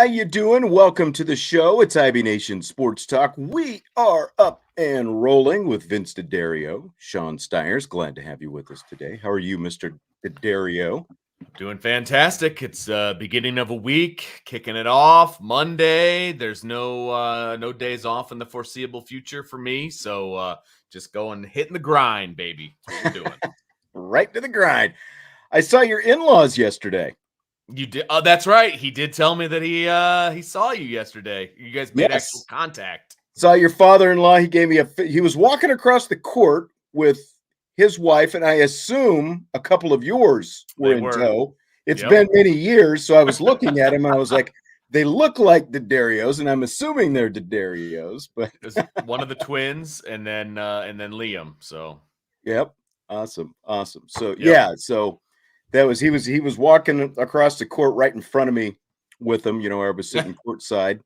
How you doing? Welcome to the show. It's IB Nation Sports Talk. We are up and rolling with Vince D'Addario, Sean Stiers. Glad to have you with us today. How are you, Mr. D'Addario? Doing fantastic. It's beginning of a week, kicking it off Monday. There's no days off in the foreseeable future for me, so just going hitting the grind, baby. That's what we're doing. Right to the grind. I saw your in-laws yesterday. You did? Oh, that's right. He did tell me that he saw you yesterday. You guys made actual contact. Saw your father-in-law. He gave me he was walking across the court with his wife, and I assume a couple of yours were in tow. It's been many years, so I was looking at him and I was like, they look like D'Addarios, and I'm assuming they're D'Addarios, but it was one of the twins and then Liam. So yep. Awesome. So so that was he was walking across the court right in front of me with him, I was sitting courtside.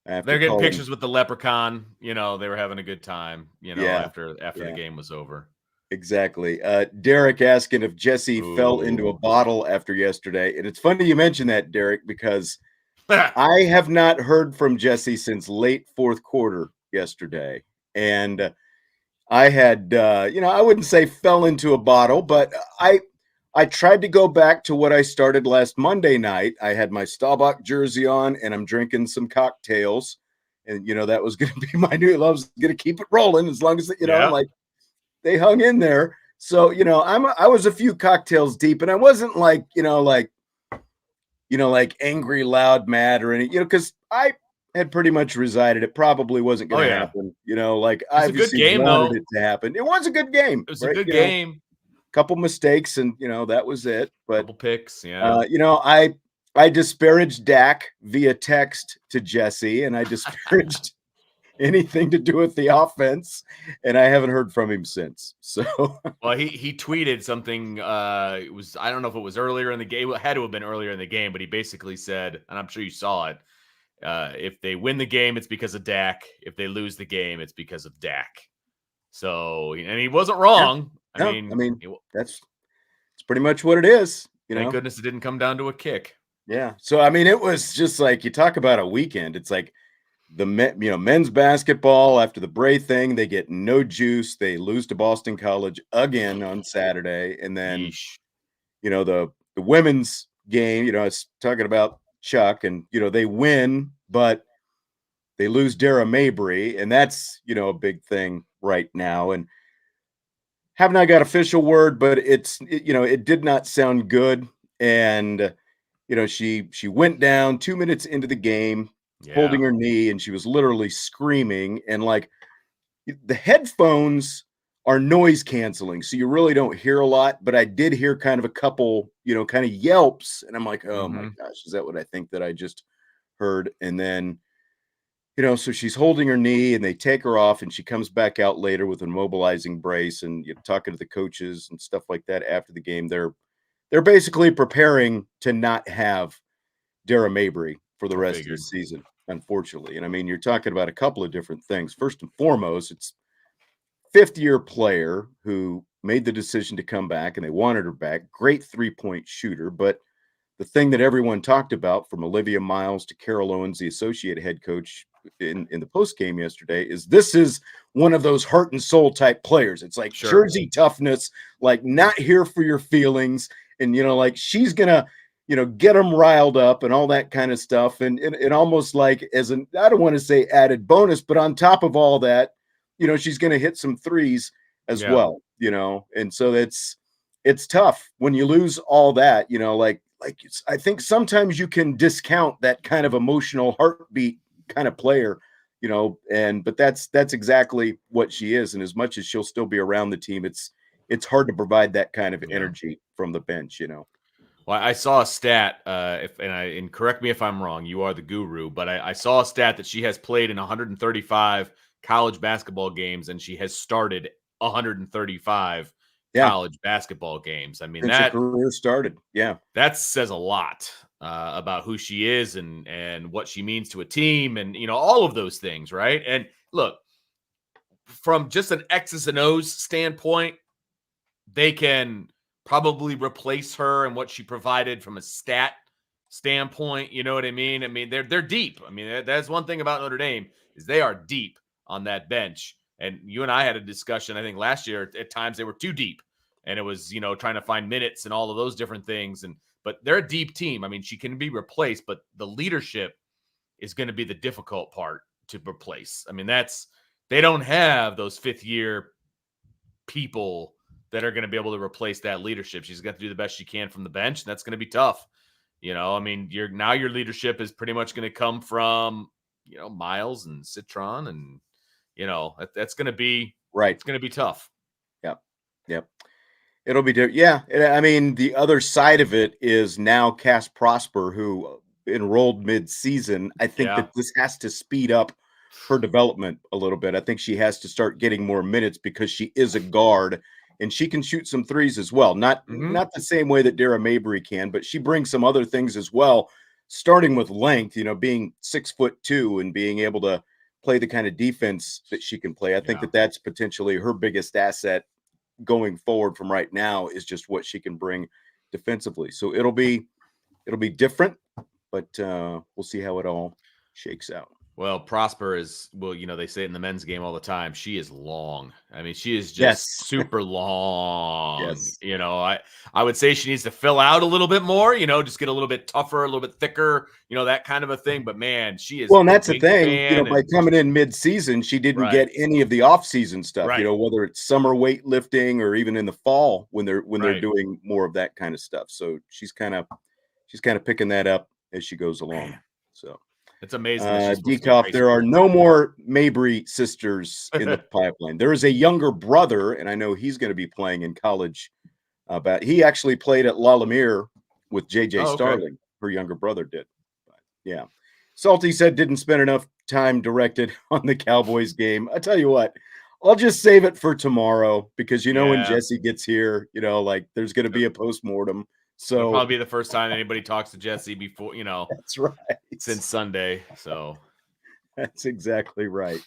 They're getting pictures with the leprechaun. They were having a good time, after the game was over. Exactly. Derek asking if Jesse fell into a bottle after yesterday. And it's funny you mentioned that, Derek, because I have not heard from Jesse since late fourth quarter yesterday. And I had, I wouldn't say fell into a bottle, but I tried to go back to what I started last Monday night. I had my Staubach jersey on and I'm drinking some cocktails. And, that was going to be my new love. I was going to keep it rolling as long as, like, they hung in there. So, I was a few cocktails deep, and I wasn't like angry, loud, mad or any, because I had pretty much resided. It probably wasn't going to happen. I obviously wanted it to happen. It was a good game. It was a good game. Couple mistakes, and that was it. But couple picks, I disparaged Dak via text to Jesse, and I disparaged anything to do with the offense, and I haven't heard from him since. So, well, he tweeted something. It was, I don't know if it was earlier in the game. It had to have been earlier in the game, but he basically said, and I'm sure you saw it. If they win the game, it's because of Dak. If they lose the game, it's because of Dak. So, and he wasn't wrong. Yeah. I mean, it's pretty much what it is. Thank goodness it didn't come down to a kick. Yeah. So, I mean, it was just like, you talk about a weekend. It's like the men's basketball after the Bray thing, they get no juice. They lose to Boston College again on Saturday. And then, the women's game, I was talking about Chuck, and, they win, but they lose Dara Mabry. And that's, a big thing right now. And have not got official word, but it did not sound good. And, she went down 2 minutes into the game, holding her knee, and she was literally screaming. And like, the headphones are noise canceling, so you really don't hear a lot, but I did hear kind of a couple, kind of yelps, and I'm like, oh my gosh, is that what I think that I just heard? And then, so she's holding her knee, and they take her off, and she comes back out later with an immobilizing brace, and talking to the coaches and stuff like that after the game. They're basically preparing to not have Dara Mabry for the rest of the season, unfortunately. And I mean, you're talking about a couple of different things. First and foremost, it's fifth-year player who made the decision to come back, and they wanted her back. Great three-point shooter. But the thing that everyone talked about, from Olivia Miles to Carol Owens, the associate head coach in the post game yesterday, is this is one of those heart and soul type players. It's like Jersey toughness, like not here for your feelings. And, like she's going to, get them riled up and all that kind of stuff. And it almost like as an, I don't want to say added bonus, but on top of all that, she's going to hit some threes as well, and so it's tough when you lose all that, I think sometimes you can discount that kind of emotional heartbeat kind of player, but that's exactly what she is. And as much as she'll still be around the team, it's hard to provide that kind of energy from the bench, Well, I saw a stat, and correct me if I'm wrong, you are the guru, but I saw a stat that she has played in 135 college basketball games, and she has started 135 college basketball games. I mean, that career started. Yeah. That says a lot about who she is and what she means to a team, and, all of those things, right? And look, from just an X's and O's standpoint, they can probably replace her and what she provided from a stat standpoint. You know what I mean? I mean, they're deep. I mean, that's one thing about Notre Dame is they are deep on that bench. And you and I had a discussion, I think last year, at times they were too deep. And it was, trying to find minutes and all of those different things. But they're a deep team. I mean, she can be replaced, but the leadership is going to be the difficult part to replace. I mean, they don't have those fifth-year people that are going to be able to replace that leadership. She's got to do the best she can from the bench, and that's going to be tough. I mean, your leadership is pretty much going to come from, Miles and Citron, and that's going to be right. It's going to be tough. Yep. It'll be different. Yeah. I mean, the other side of it is now Cass Prosper, who enrolled mid-season. I think that this has to speed up her development a little bit. I think she has to start getting more minutes because she is a guard and she can shoot some threes as well. Not the same way that Dara Mabry can, but she brings some other things as well, starting with length, being 6'2" and being able to play the kind of defense that she can play. I think that that's potentially her biggest asset going forward from right now, is just what she can bring defensively. So it'll be different, but we'll see how it all shakes out. Well, Prosper is, they say it in the men's game all the time. She is long. I mean, she is just super long. Yes. I would say she needs to fill out a little bit more, just get a little bit tougher, a little bit thicker, that kind of a thing. But man, she is. Well, and that's the thing, by coming in mid-season, she didn't get any of the off-season stuff, whether it's summer weightlifting or even in the fall when they're doing more of that kind of stuff. So she's kind of picking that up as she goes along. Man. So it's amazing. Dekoff, there are no more Mabry sisters in the pipeline. There is a younger brother, and I know he's going to be playing in college. He actually played at La Lumiere with JJ Starling. Her younger brother did. But, yeah. Salty said didn't spend enough time directed on the Cowboys game. I tell you what, I'll just save it for tomorrow because when Jesse gets here, there's going to be a postmortem. So it'll probably be the first time anybody talks to Jesse before, That's right. Since Sunday. So that's exactly right.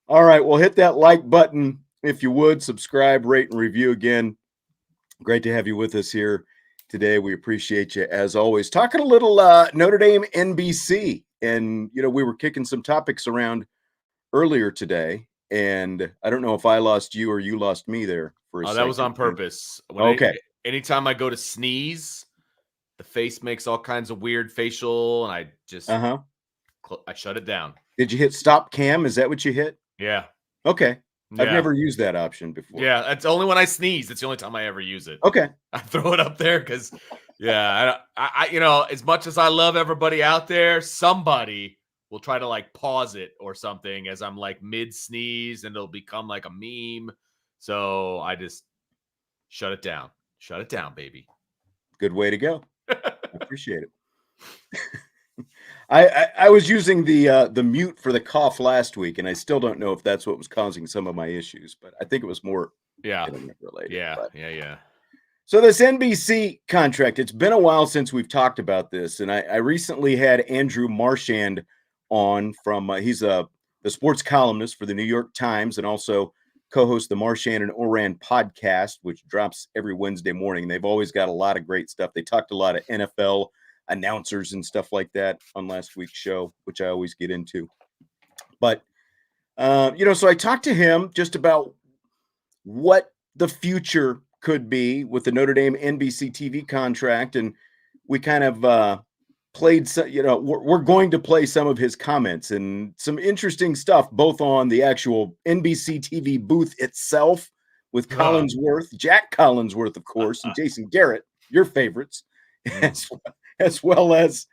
All right. Well, hit that like button if you would. Subscribe, rate, and review again. Great to have you with us here today. We appreciate you as always. Talking a little Notre Dame NBC. And, we were kicking some topics around earlier today. And I don't know if I lost you or you lost me there for a second. That was on purpose. Anytime I go to sneeze, the face makes all kinds of weird facial, and I just I shut it down. Did you hit stop cam? Is that what you hit? Yeah. Okay. I've never used that option before. Yeah, that's only when I sneeze. It's the only time I ever use it. Okay. I throw it up there because, I as much as I love everybody out there, somebody will try to pause it or something as I'm mid sneeze, and it'll become like a meme. So I just shut it down. Shut it down, baby. Good way to go. I appreciate it. I was using the mute for the cough last week, and I still don't know if that's what was causing some of my issues, but I think it was more internet related. Yeah. So this NBC contract, it's been a while since we've talked about this, and I recently had Andrew Marchand on from he's the sports columnist for the New York Times and also co-host the Marchand and Oran podcast, which drops every Wednesday morning. They've always got a lot of great stuff. They talked a lot of NFL announcers and stuff like that on last week's show, which I always get into. But, so I talked to him just about what the future could be with the Notre Dame NBC TV contract. And we kind of played, we're going to play some of his comments and some interesting stuff, both on the actual NBC TV booth itself with Collinsworth, Jack Collinsworth, of course, and Jason Garrett, your favorites, as well as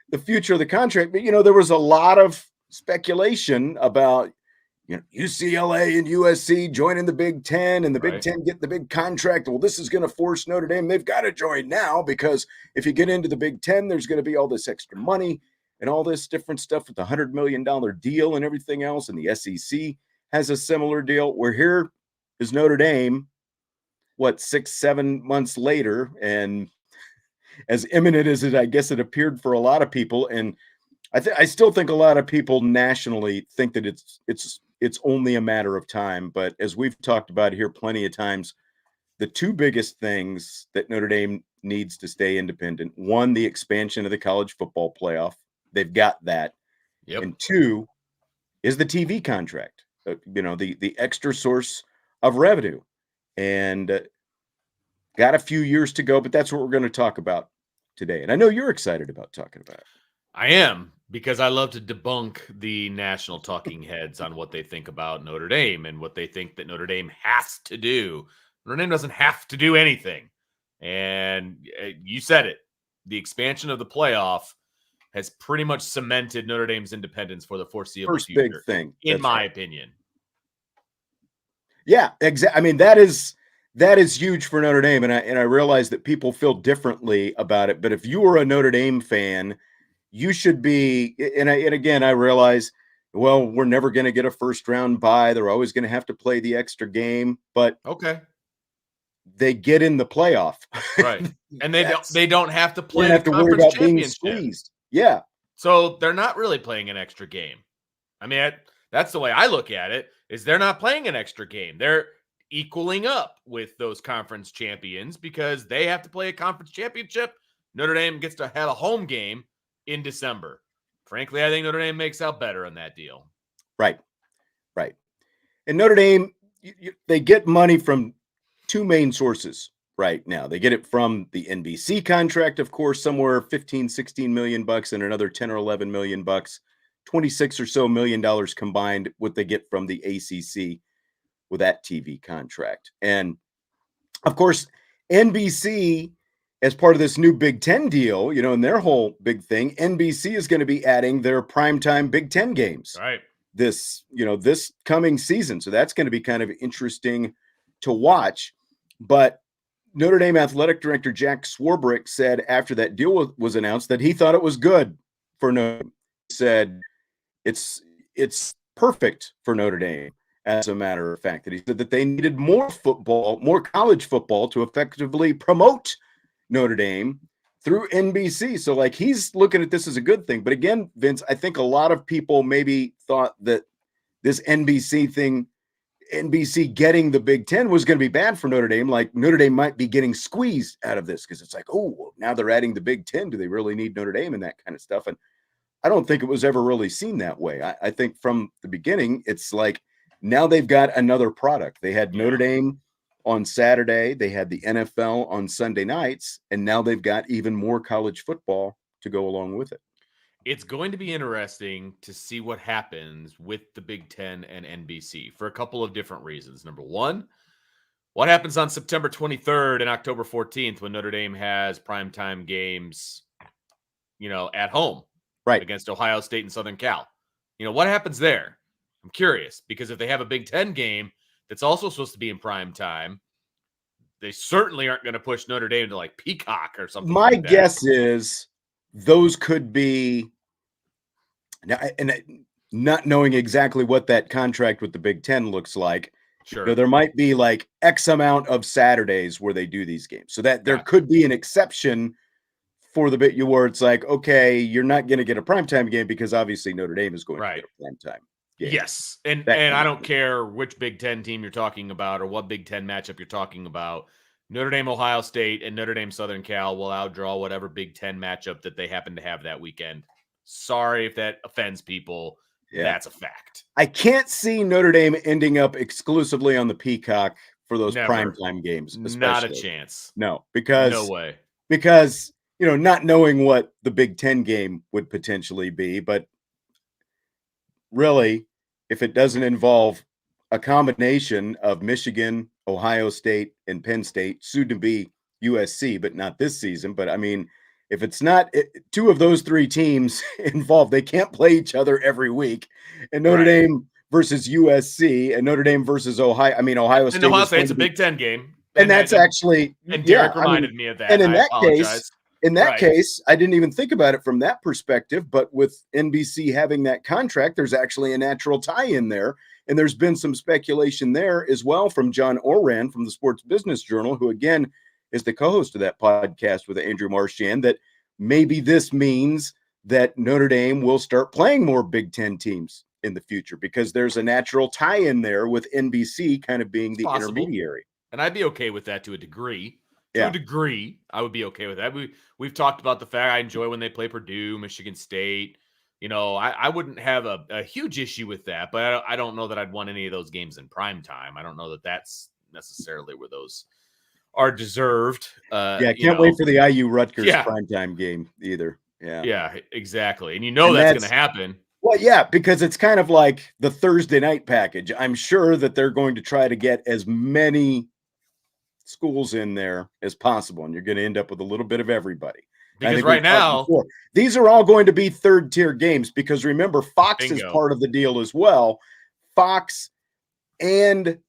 the future of the contract. But, there was a lot of speculation about, UCLA and USC joining the Big Ten and the Big Ten getting the big contract. Well, this is going to force Notre Dame. They've got to join now because if you get into the Big Ten, there's going to be all this extra money and all this different stuff with the $100 million deal and everything else. And the SEC has a similar deal. We're here is Notre Dame, 6-7 months later, and as imminent as it, I guess it appeared for a lot of people. And I still think a lot of people nationally think that it's only a matter of time. But as we've talked about here plenty of times, the two biggest things that Notre Dame needs to stay independent. One, the expansion of the college football playoff. They've got that. Yep. And two is the TV contract, the extra source of revenue. And got a few years to go, but that's what we're going to talk about today. And I know you're excited about talking about it. I am, because I love to debunk the national talking heads on what they think about Notre Dame and what they think that Notre Dame has to do. Notre Dame doesn't have to do anything. And you said it. The expansion of the playoff has pretty much cemented Notre Dame's independence for the foreseeable First future, big thing, in my opinion. Yeah, exactly. I mean, that is huge for Notre Dame, and I realize that people feel differently about it. But if you were a Notre Dame fan, you should be. And again, I realize, well, we're never going to get a first round bye. They're always going to have to play the extra game, but okay, they get in the playoff, right? And they don't have to play. They have to worry about being squeezed. Yeah. So they're not really playing an extra game. I mean, that's the way I look at it. Is they're not playing an extra game. They're equaling up with those conference champions because they have to play a conference championship. Notre Dame gets to have a home game in December. Frankly, I think Notre Dame makes out better on that deal. Right. And Notre Dame, they get money from two main sources right now. They get it from the NBC contract, of course, somewhere 15, 16 million bucks, and another 10 or 11 million bucks, 26 or so million dollars combined, what they get from the ACC with that TV contract. And of course, NBC, as part of this new Big Ten deal, and their whole big thing, NBC is going to be adding their primetime Big Ten games this coming season. So that's going to be kind of interesting to watch. But Notre Dame athletic director Jack Swarbrick said after that deal was announced that he thought it was good for Notre Dame. He said it's perfect for Notre Dame. As a matter of fact, that he said that they needed more college football to effectively promote Notre Dame through NBC. So he's looking at this as a good thing. But again, Vince, I think a lot of people maybe thought that this NBC thing, NBC getting the Big Ten, was going to be bad for Notre Dame. Like Notre Dame might be getting squeezed out of this because it's like, oh, well, now they're adding the Big Ten. Do they really need Notre Dame and that kind of stuff? And I don't think it was ever really seen that way. I think from the beginning, it's like, now they've got another product. They had Notre Dame on Saturday. They had the NFL on Sunday nights. And now they've got even more college football to go along with it. It's going to be interesting to see what happens with the Big Ten and NBC for a couple of different reasons. Number one, what happens on September 23rd and October 14th when Notre Dame has primetime games, at home, against Ohio State and Southern Cal? What happens there? I'm curious, because if they have a Big Ten game that's also supposed to be in prime time, they certainly aren't going to push Notre Dame to Peacock or something. My guess is those could be now, and not knowing exactly what that contract with the Big Ten looks like. Sure. There might be X amount of Saturdays where they do these games, so that there could be an exception for the bit where it's like, okay, you're not going to get a primetime game because obviously Notre Dame is going to get a primetime game. Yes. And I don't care which Big Ten team you're talking about or what Big Ten matchup you're talking about. Notre Dame, Ohio State, and Notre Dame, Southern Cal will outdraw whatever Big Ten matchup that they happen to have that weekend. Sorry if that offends people. Yeah. That's a fact. I can't see Notre Dame ending up exclusively on the Peacock for those primetime games. Especially. Not a chance. No, because no way. Because, not knowing what the Big Ten game would potentially be, but really, if it doesn't involve a combination of Michigan, Ohio State, and Penn State, soon to be USC, but not this season. But I mean, if it's not two of those three teams involved, they can't play each other every week. And Notre Dame versus USC and Notre Dame versus Ohio. I mean, Ohio State. And Ohio State's a Big Ten game. And that's actually. And Derek reminded me of that. And in that case, I didn't even think about it from that perspective. But with NBC having that contract, there's actually a natural tie in there. And there's been some speculation there as well from John Oran from the Sports Business Journal, who, again, is the co-host of that podcast with Andrew Marchand, that maybe this means that Notre Dame will start playing more Big Ten teams in the future because there's a natural tie in there with NBC kind of being the intermediary. And I'd be okay with that to a degree. To Yeah. a degree, I would be okay with that. We've talked about the fact I enjoy when they play Purdue, Michigan State. I wouldn't have a huge issue with that, but I don't know that I'd want any of those games in prime time. I don't know that that's necessarily where those are deserved. I can't wait for the IU Rutgers Yeah. primetime game either. Yeah. Yeah, exactly. And And that's going to happen. Well, yeah, because it's kind of like the Thursday night package. I'm sure that they're going to try to get as many schools in there as possible, and you're going to end up with a little bit of everybody. Because right now, these are all going to be third-tier games because remember, Fox is part of the deal as well. Fox and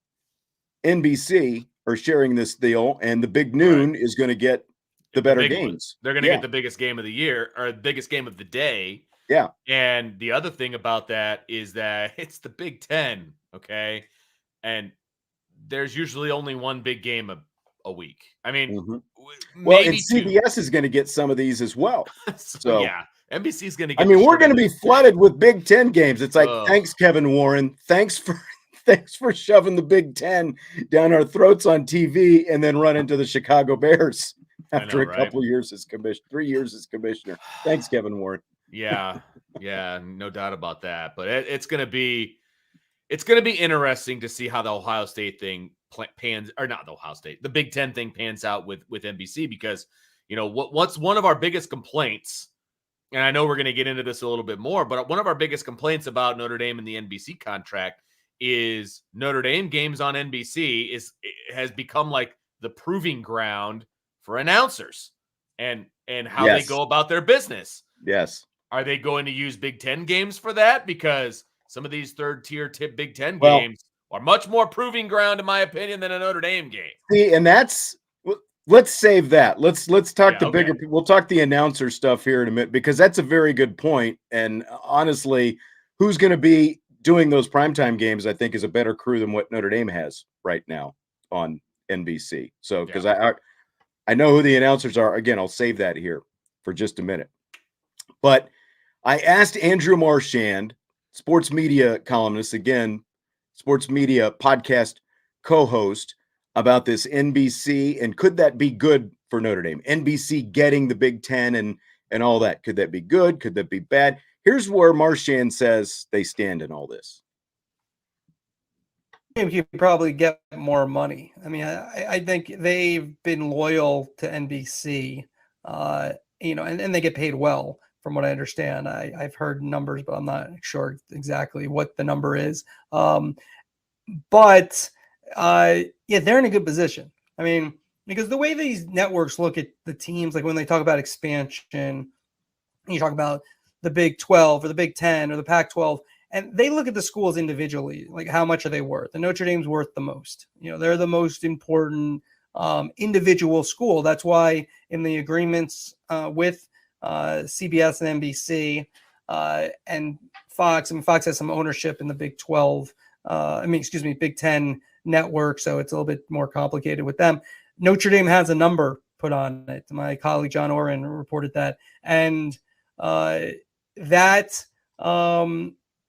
NBC are sharing this deal, and the Big Noon is going to get the better games. They're going to get the biggest game of the year or the biggest game of the day. Yeah. And the other thing about that is that it's the Big Ten, okay? And there's usually only one big game a week. I mean, well, and CBS is going to get some of these as well. So yeah, NBC is going to get. I mean, we're going to be flooded with Big Ten games. It's like, thanks, Kevin Warren. Thanks for shoving the Big Ten down our throats on TV and then run into the Chicago Bears after a couple of years as commissioner, 3 years as commissioner. Thanks, Kevin Warren. Yeah, no doubt about that. But it's going to be interesting to see how the Ohio State thing pans, or not the Ohio State, the Big Ten thing pans out with NBC because what's one of our biggest complaints, and I know we're going to get into this a little bit more, but one of our biggest complaints about Notre Dame and the NBC contract is Notre Dame games on NBC has become like the proving ground for announcers and how they go about their business. Yes. Are they going to use Big Ten games for that? Because some of these third-tier Big Ten games are much more proving ground, in my opinion, than a Notre Dame game. See, and let's save that. Let's talk the bigger. We'll talk the announcer stuff here in a minute because that's a very good point. And honestly, who's going to be doing those primetime games? I think is a better crew than what Notre Dame has right now on NBC. So because I know who the announcers are. Again, I'll save that here for just a minute. But I asked Andrew Marchand, sports media columnist, again, sports media podcast co-host, about this NBC and could that be good for Notre Dame? NBC getting the Big Ten and all that. Could that be good? Could that be bad? Here's where Marchand says they stand in all this. You probably get more money. I mean, I think they've been loyal to NBC, and they get paid well. From what I understand, I've heard numbers, but I'm not sure exactly what the number is. But they're in a good position. I mean, because the way these networks look at the teams, like when they talk about expansion, you talk about the Big 12 or the Big 10 or the Pac-12, and they look at the schools individually, like how much are they worth? And Notre Dame's worth the most. They're the most important individual school. That's why in the agreements with CBS and NBC and Fox. I mean, Fox has some ownership in the Big 12. Big 10 network. So it's a little bit more complicated with them. Notre Dame has a number put on it. My colleague John Oren reported that. And that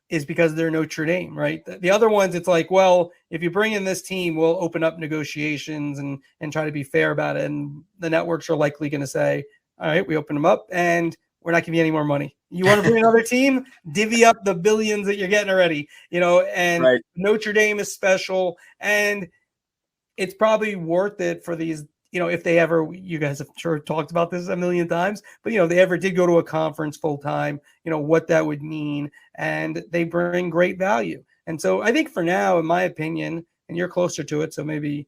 is because they're Notre Dame, right? The other ones, it's like, well, if you bring in this team, we'll open up negotiations and try to be fair about it. And the networks are likely going to say, all right, we open them up and we're not giving you any more money. You want to bring another team? Divvy up the billions that you're getting already, and Notre Dame is special. And it's probably worth it for these, if they ever, you guys have sure talked about this a million times, but, they ever did go to a conference full time, what that would mean. And they bring great value. And so I think for now, in my opinion, and you're closer to it, so maybe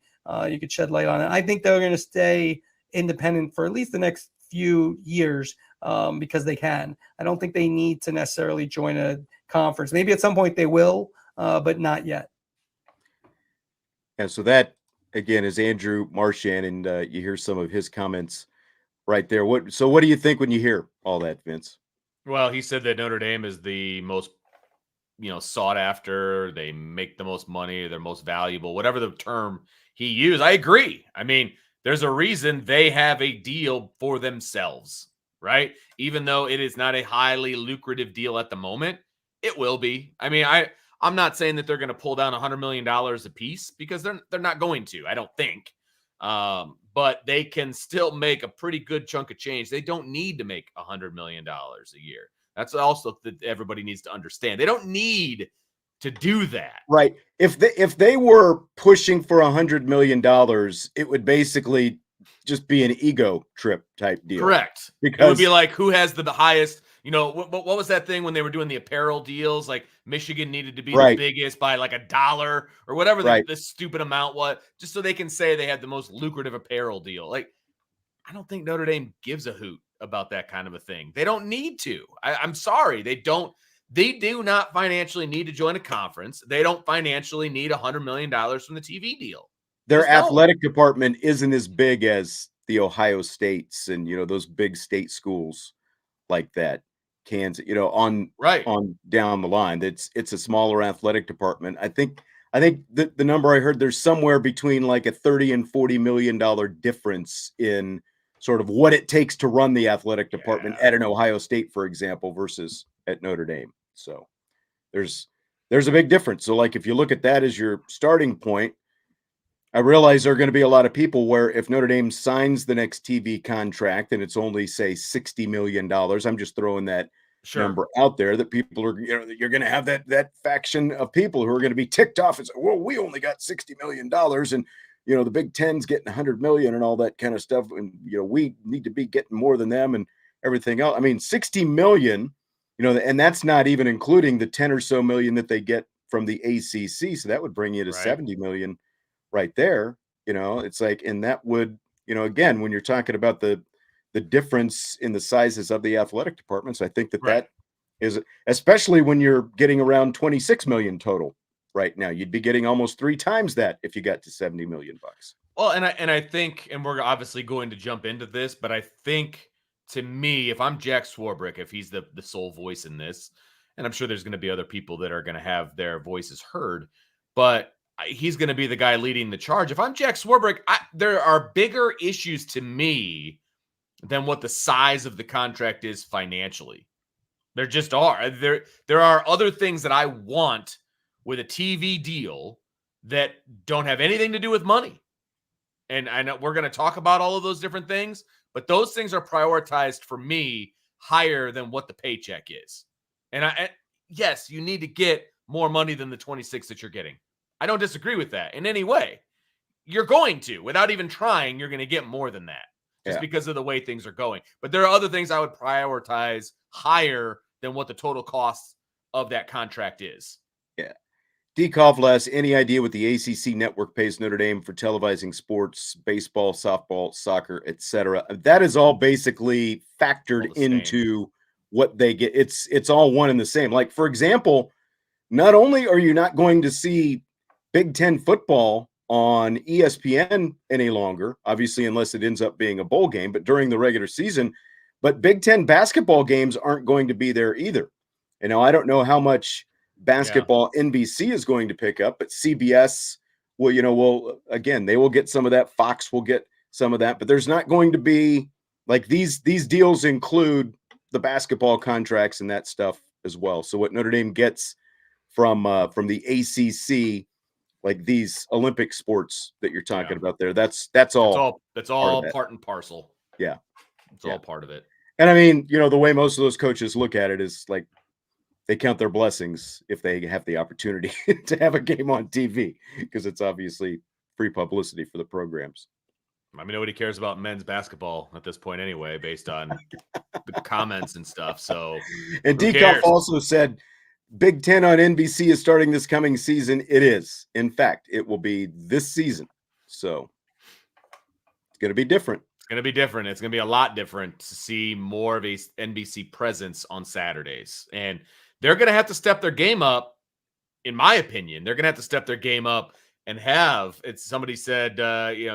you could shed light on it. I think they're going to stay independent for at least the next few years because they can. I don't think they need to necessarily join a conference. Maybe at some point they will, but not yet. And so that, again, is Andrew Marchand, and you hear some of his comments right there. What do you think when you hear all that, Vince? Well, he said that Notre Dame is the most, sought after. They make the most money. They're most valuable, whatever the term he used. I agree. I mean, there's a reason they have a deal for themselves, right? Even though it is not a highly lucrative deal at the moment, it will be. I mean, I'm not saying that they're going to pull down $100 million a piece because they're not going to, I don't think. But they can still make a pretty good chunk of change. They don't need to make $100 million a year. That's also that everybody needs to understand. They don't need to do that. Right. If they were pushing for $100 million, it would basically just be an ego trip type deal. Correct. Because it would be like, who has the highest, what was that thing when they were doing the apparel deals? Like Michigan needed to be the biggest by like $1 or whatever the stupid amount was, just so they can say they had the most lucrative apparel deal. Like, I don't think Notre Dame gives a hoot about that kind of a thing. They don't need to. I'm sorry. They do not financially need to join a conference. They don't financially need $100 million from the TV deal. Their athletic department isn't as big as the Ohio States and, those big state schools like that. Kansas, on down the line. It's a smaller athletic department. I think the number I heard, there's somewhere between like a $30 and $40 million difference in sort of what it takes to run the athletic department at an Ohio State, for example, versus at Notre Dame. So there's a big difference. So like, if you look at that as your starting point, I realize there are going to be a lot of people where if Notre Dame signs the next TV contract and it's only, say, $60 million, I'm just throwing that number out there, that people are, you're going to have that faction of people who are going to be ticked off and say, well, we only got $60 million and, the Big Ten's getting $100 million and all that kind of stuff. And, we need to be getting more than them and everything else. I mean, $60 million, and that's not even including the 10 or so million that they get from the ACC. So that would bring you to 70 million right there. It's like, and that would, again, when you're talking about the difference in the sizes of the athletic departments, I think that is, especially when you're getting around 26 million total right now, you'd be getting almost 3 times that if you got to 70 million bucks. Well, and I think, and we're obviously going to jump into this, but I think, to me, if I'm Jack Swarbrick, if he's the sole voice in this, and I'm sure there's going to be other people that are going to have their voices heard, but he's going to be the guy leading the charge. If I'm Jack Swarbrick, there are bigger issues to me than what the size of the contract is financially. There just are. There are other things that I want with a TV deal that don't have anything to do with money. And I know we're going to talk about all of those different things, but those things are prioritized for me higher than what the paycheck is. And yes, you need to get more money than the 26 that you're getting. I don't disagree with that in any way. You're going to, without even trying, you're going to get more than that just because of the way things are going. But there are other things I would prioritize higher than what the total cost of that contract is. Yeah. D. Kovlas, any idea what the ACC network pays Notre Dame for televising sports, baseball, softball, soccer, etc.? That is all basically factored into what they get. It's all one and the same. Like, for example, not only are you not going to see Big Ten football on ESPN any longer, obviously, unless it ends up being a bowl game, but during the regular season, but Big Ten basketball games aren't going to be there either. I don't know how much basketball NBC is going to pick up, but CBS will again, they will get some of that. Fox will get some of that, but there's not going to be like these deals include the basketball contracts and that stuff as well. So what Notre Dame gets from the ACC, like these Olympic sports that you're talking about there, that's all part and parcel. Yeah. It's all part of it. And I mean, the way most of those coaches look at it is like they count their blessings if they have the opportunity to have a game on TV, because it's obviously free publicity for the programs. I mean, nobody cares about men's basketball at this point anyway, based on the comments and stuff. So, and Dekoff also said Big Ten on NBC is starting this coming season. It is. In fact, it will be this season. So it's going to be different. It's going to be different. It's going to be a lot different to see more of a NBC presence on Saturdays. And they're going to have to step their game up, in my opinion. They're going to have to step their game up and somebody said,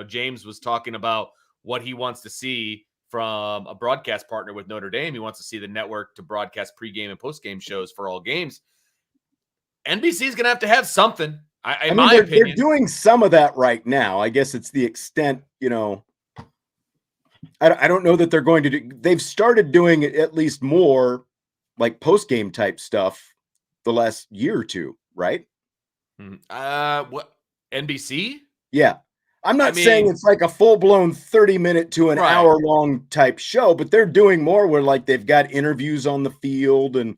James was talking about what he wants to see from a broadcast partner with Notre Dame. He wants to see the network to broadcast pregame and postgame shows for all games. NBC is going to have something, in my opinion. They're doing some of that right now. I guess it's the extent, I don't know that they're going to do. They've started doing at least more like post-game type stuff the last year or two, right? What, NBC? Yeah. I'm not I saying mean, it's like a full-blown 30-minute to an right. hour-long type show, but they're doing more where like they've got interviews on the field and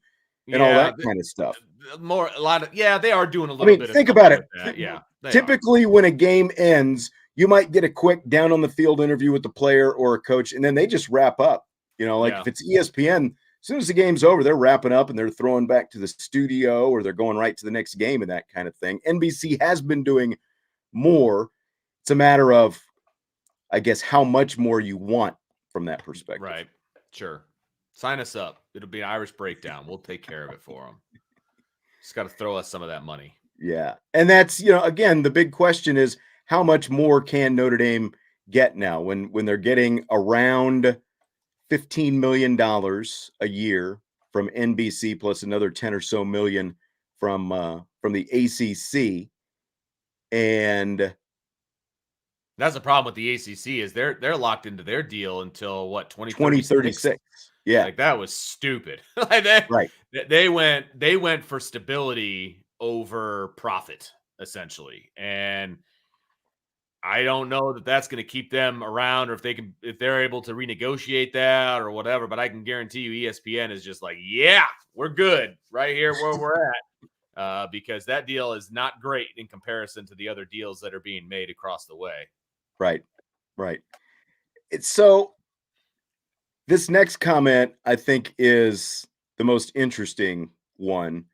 all Yeah, that kind of stuff. they are doing a I little mean, bit of think something about it. with that. Yeah, they are. Typically, when a game ends, you might get a quick down on the field interview with the player or a coach, and then they just wrap up. Like Yeah. if it's ESPN, as soon as the game's over, they're wrapping up and they're throwing back to the studio or they're going right to the next game and that kind of thing. NBC has been doing more. It's a matter of, I guess, how much more you want from that perspective. Right. Sure. Sign us up. It'll be an Irish breakdown. We'll take care of it for them. Just got to throw us some of that money. Yeah. And that's, again, the big question is how much more can Notre Dame get now when they're getting around $15 million a year from NBC plus another 10 or so million from the ACC. And that's the problem with the ACC is they're locked into their deal until what, 2036. Yeah. Like that was stupid. Right. They went for stability over profit essentially. And I don't know that that's going to keep them around or if they're able to renegotiate that or whatever, but I can guarantee you ESPN is just like, yeah, we're good right here where we're at. Because that deal is not great in comparison to the other deals that are being made across the way. Right. So this next comment, I think, is the most interesting one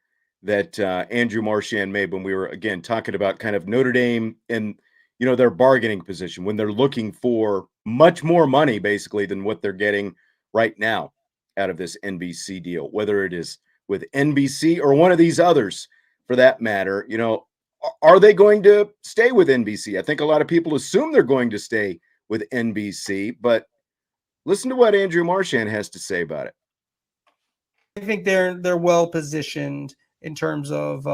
that Andrew Marchand made when we were, again, talking about kind of Notre Dame and, their bargaining position when they're looking for much more money, basically, than what they're getting right now out of this NBC deal, whether it is with NBC or one of these others for that matter. Are they going to stay with NBC? I think a lot of people assume they're going to stay with NBC, but listen to what Andrew Marchand has to say about it. I think they're well positioned in terms of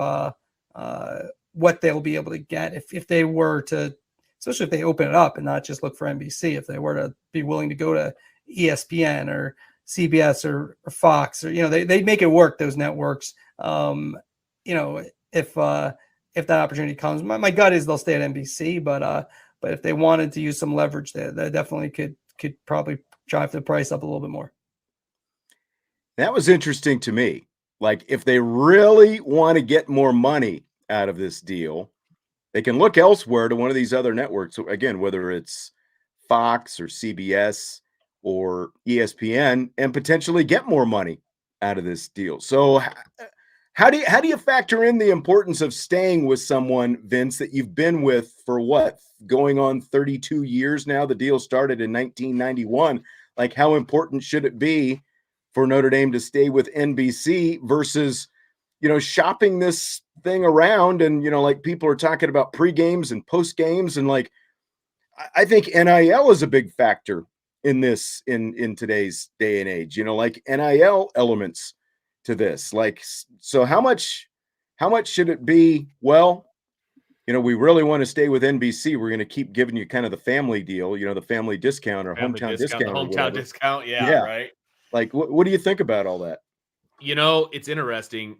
what they'll be able to get if they were to, especially if they open it up and not just look for NBC. If they were to be willing to go to ESPN or CBS or Fox, or they make it work, those networks. If that opportunity comes, my gut is they'll stay at NBC, but if they wanted to use some leverage there, they definitely could probably drive the price up a little bit more. That was interesting to me. Like, if they really want to get more money out of this deal, they can look elsewhere to one of these other networks. So again, whether it's Fox or CBS or ESPN, and potentially get more money out of this deal. So how do you factor in the importance of staying with someone, Vince, that you've been with for what, going on 32 years now? The deal started in 1991. Like, how important should it be for Notre Dame to stay with NBC versus, shopping this thing around? And, like, people are talking about pre-games and post-games. And like, I think NIL is a big factor in this, in today's day and age, like NIL elements to this. Like, so how much should it be? Well, we really want to stay with NBC. We're going to keep giving you kind of the family deal, the family discount or hometown discount. The hometown discount. Yeah. Right. Like, what do you think about all that? It's interesting.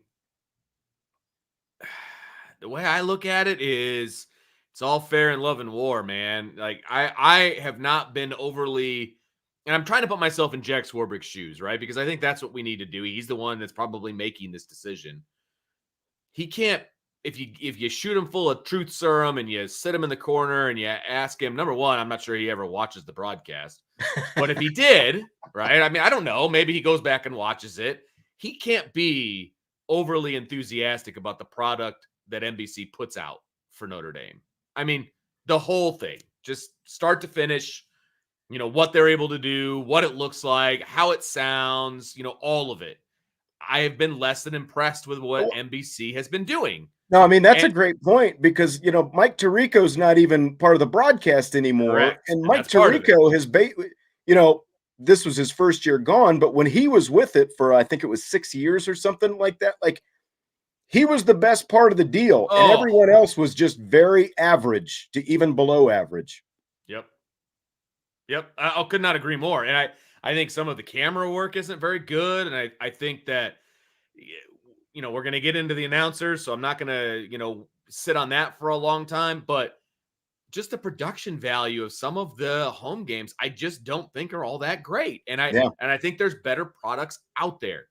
The way I look at it is it's all fair in love and war, man. Like, I have not been overly, and I'm trying to put myself in Jack Swarbrick's shoes, right? Because I think that's what we need to do. He's the one that's probably making this decision. He can't, if you shoot him full of truth serum and you sit him in the corner and you ask him, number one, I'm not sure he ever watches the broadcast, but if he did, right? I mean, I don't know. Maybe he goes back and watches it. He can't be overly enthusiastic about the product that NBC puts out for Notre Dame. I mean, the whole thing, just start to finish, what they're able to do, what it looks like, how it sounds, all of it. I have been less than impressed with what NBC has been doing. No, I mean, that's a great point because, Mike Tirico's not even part of the broadcast anymore. Correct. And Mike Tirico has, this was his first year gone, but when he was with it for, I think it was 6 years or something like that, like, he was the best part of the deal. And everyone else was just very average to even below average. Yep. I could not agree more. And I think some of the camera work isn't very good. And I think that, we're going to get into the announcers, so I'm not going to, sit on that for a long time, but just the production value of some of the home games, I just don't think are all that great. And I think there's better products out there.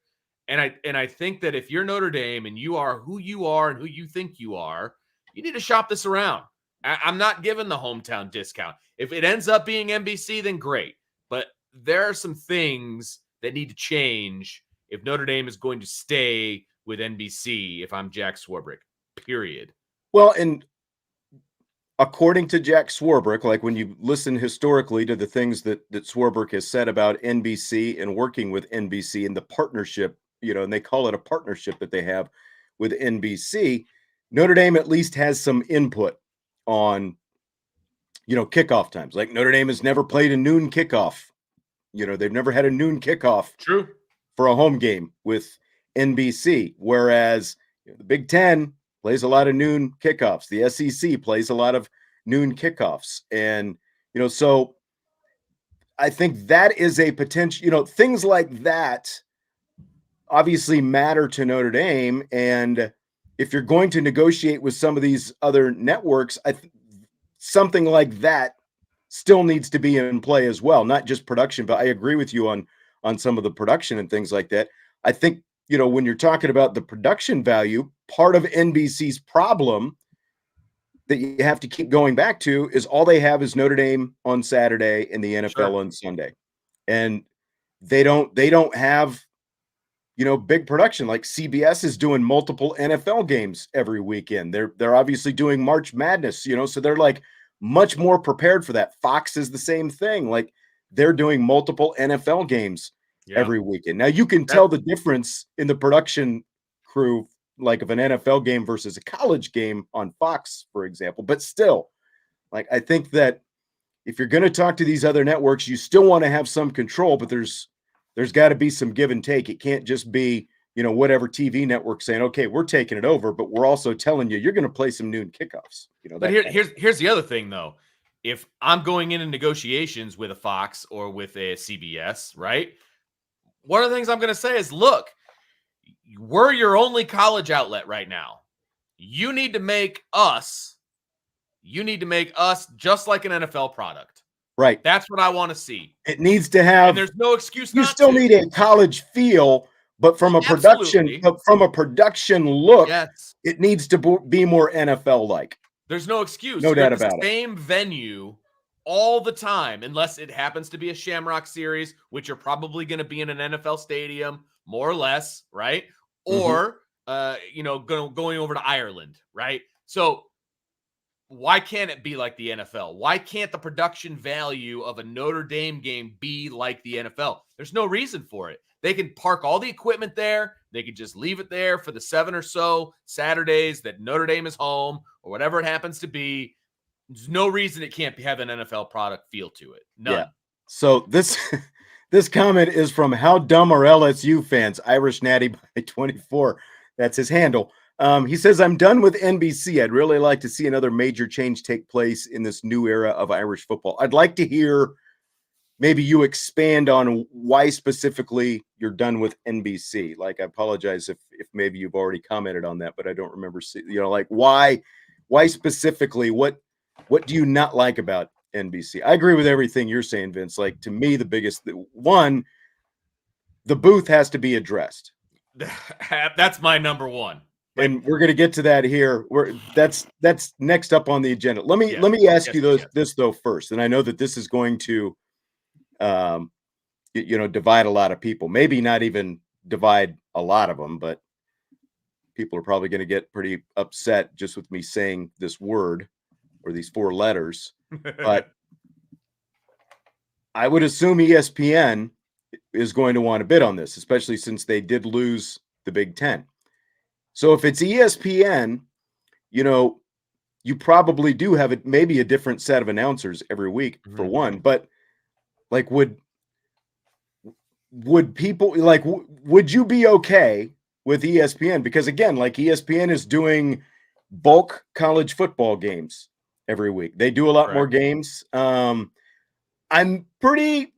And I think that if you're Notre Dame and you are who you are and who you think you are, you need to shop this around. I'm not giving the hometown discount. If it ends up being NBC, then great. But there are some things that need to change if Notre Dame is going to stay with NBC, if I'm Jack Swarbrick, period. Well, and according to Jack Swarbrick, like when you listen historically to the things that Swarbrick has said about NBC and working with NBC and the partnership, and they call it a partnership that they have with NBC, Notre Dame at least has some input on, kickoff times. Like Notre Dame has never played a noon kickoff. They've never had a noon kickoff. True. For a home game with NBC, whereas the Big Ten plays a lot of noon kickoffs. The SEC plays a lot of noon kickoffs. And, so I think that is a potential, things like that obviously matter to Notre Dame. And if you're going to negotiate with some of these other networks, something like that still needs to be in play as well, not just production, but I agree with you on some of the production and things like that. I think, when you're talking about the production value, part of NBC's problem that you have to keep going back to is all they have is Notre Dame on Saturday and the NFL on Sunday. And they don't have, big production. Like CBS is doing multiple NFL games every weekend. They're obviously doing March Madness, so they're like much more prepared for that. Fox is the same thing. Like they're doing multiple NFL games every weekend. Now you can tell the difference in the production crew, like of an NFL game versus a college game on Fox, for example. But still, like, I think that if you're going to talk to these other networks, you still want to have some control, but there's got to be some give and take. It can't just be, whatever TV network saying, okay, we're taking it over, but we're also telling you're going to play some noon kickoffs. But here's the other thing, though. If I'm going into negotiations with a Fox or with a CBS, right? One of the things I'm going to say is, look, we're your only college outlet right now. You need to make us just like an NFL product. Right. That's what I want to see. It needs to have, and there's no excuse you not still to. need a college feel, but from a production look, it needs to be more NFL like. There's no excuse. No doubt about it. Same venue all the time, unless it happens to be a Shamrock Series, which are probably going to be in an NFL stadium, more or less, right? Or, going over to Ireland, right? So why can't it be like the NFL? Why can't the production value of a Notre Dame game be like the NFL? There's no reason for it. They can park all the equipment there. They could just leave it there for the 7 or so Saturdays that Notre Dame is home or whatever it happens to be. There's no reason it can't have an NFL product feel to it. None. Yeah. So this comment is from How Dumb Are LSU Fans? Irish Natty by 24. That's his handle. He says, I'm done with NBC. I'd really like to see another major change take place in this new era of Irish football. I'd like to hear maybe you expand on why specifically you're done with NBC. Like, I apologize if maybe you've already commented on that, but I don't remember, like why specifically, what do you not like about NBC? I agree with everything you're saying, Vince. Like, to me, the biggest one, the booth has to be addressed. That's my number one. And we're going to get to that here. That's next up on the agenda. Let me ask you this though first, and I know that this is going to, divide a lot of people. Maybe not even divide a lot of them, but people are probably going to get pretty upset just with me saying this word or these 4 letters. But I would assume ESPN is going to want to bid on this, especially since they did lose the Big Ten. So if it's ESPN, you probably do have maybe a different set of announcers every week for one, but like, would people like, would you be okay with ESPN? Because again, like ESPN is doing bulk college football games every week. They do a lot more games. I'm pretty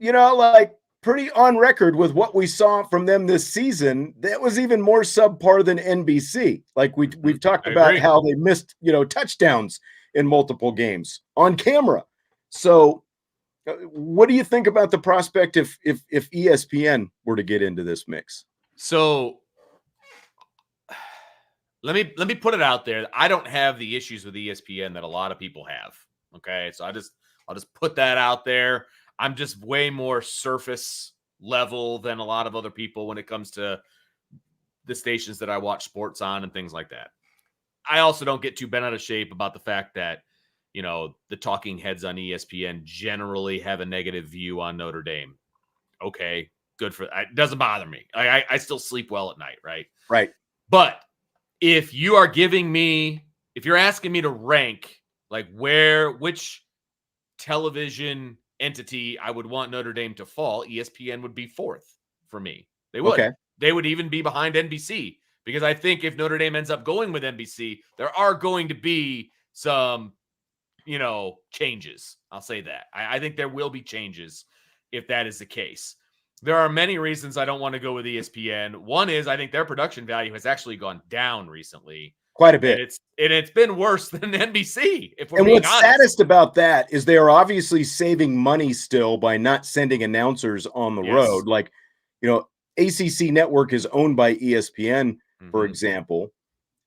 pretty on record with what we saw from them this season. That was even more subpar than NBC. Like we've talked I about agree. how they missed, touchdowns in multiple games on camera. So what do you think about the prospect if ESPN were to get into this mix? So let me put it out there. I don't have the issues with ESPN that a lot of people have. Okay. So I'll just put that out there. I'm just way more surface level than a lot of other people when it comes to the stations that I watch sports on and things like that. I also don't get too bent out of shape about the fact that, the talking heads on ESPN generally have a negative view on Notre Dame. Okay, good for it. Doesn't bother me. I still sleep well at night, right? Right. But if you're asking me to rank like which television entity I would want Notre Dame to fall, ESPN would be fourth for me. They would. Okay. They would even be behind NBC because I think if Notre Dame ends up going with NBC, there are going to be some, changes. I'll say that. I think there will be changes if that is the case. There are many reasons I don't want to go with ESPN. One is I think their production value has actually gone down recently. Quite a bit. And it's been worse than NBC, if we're And being what's honest. saddest about that is they are obviously saving money still by not sending announcers on the road. Like, ACC Network is owned by ESPN, for example.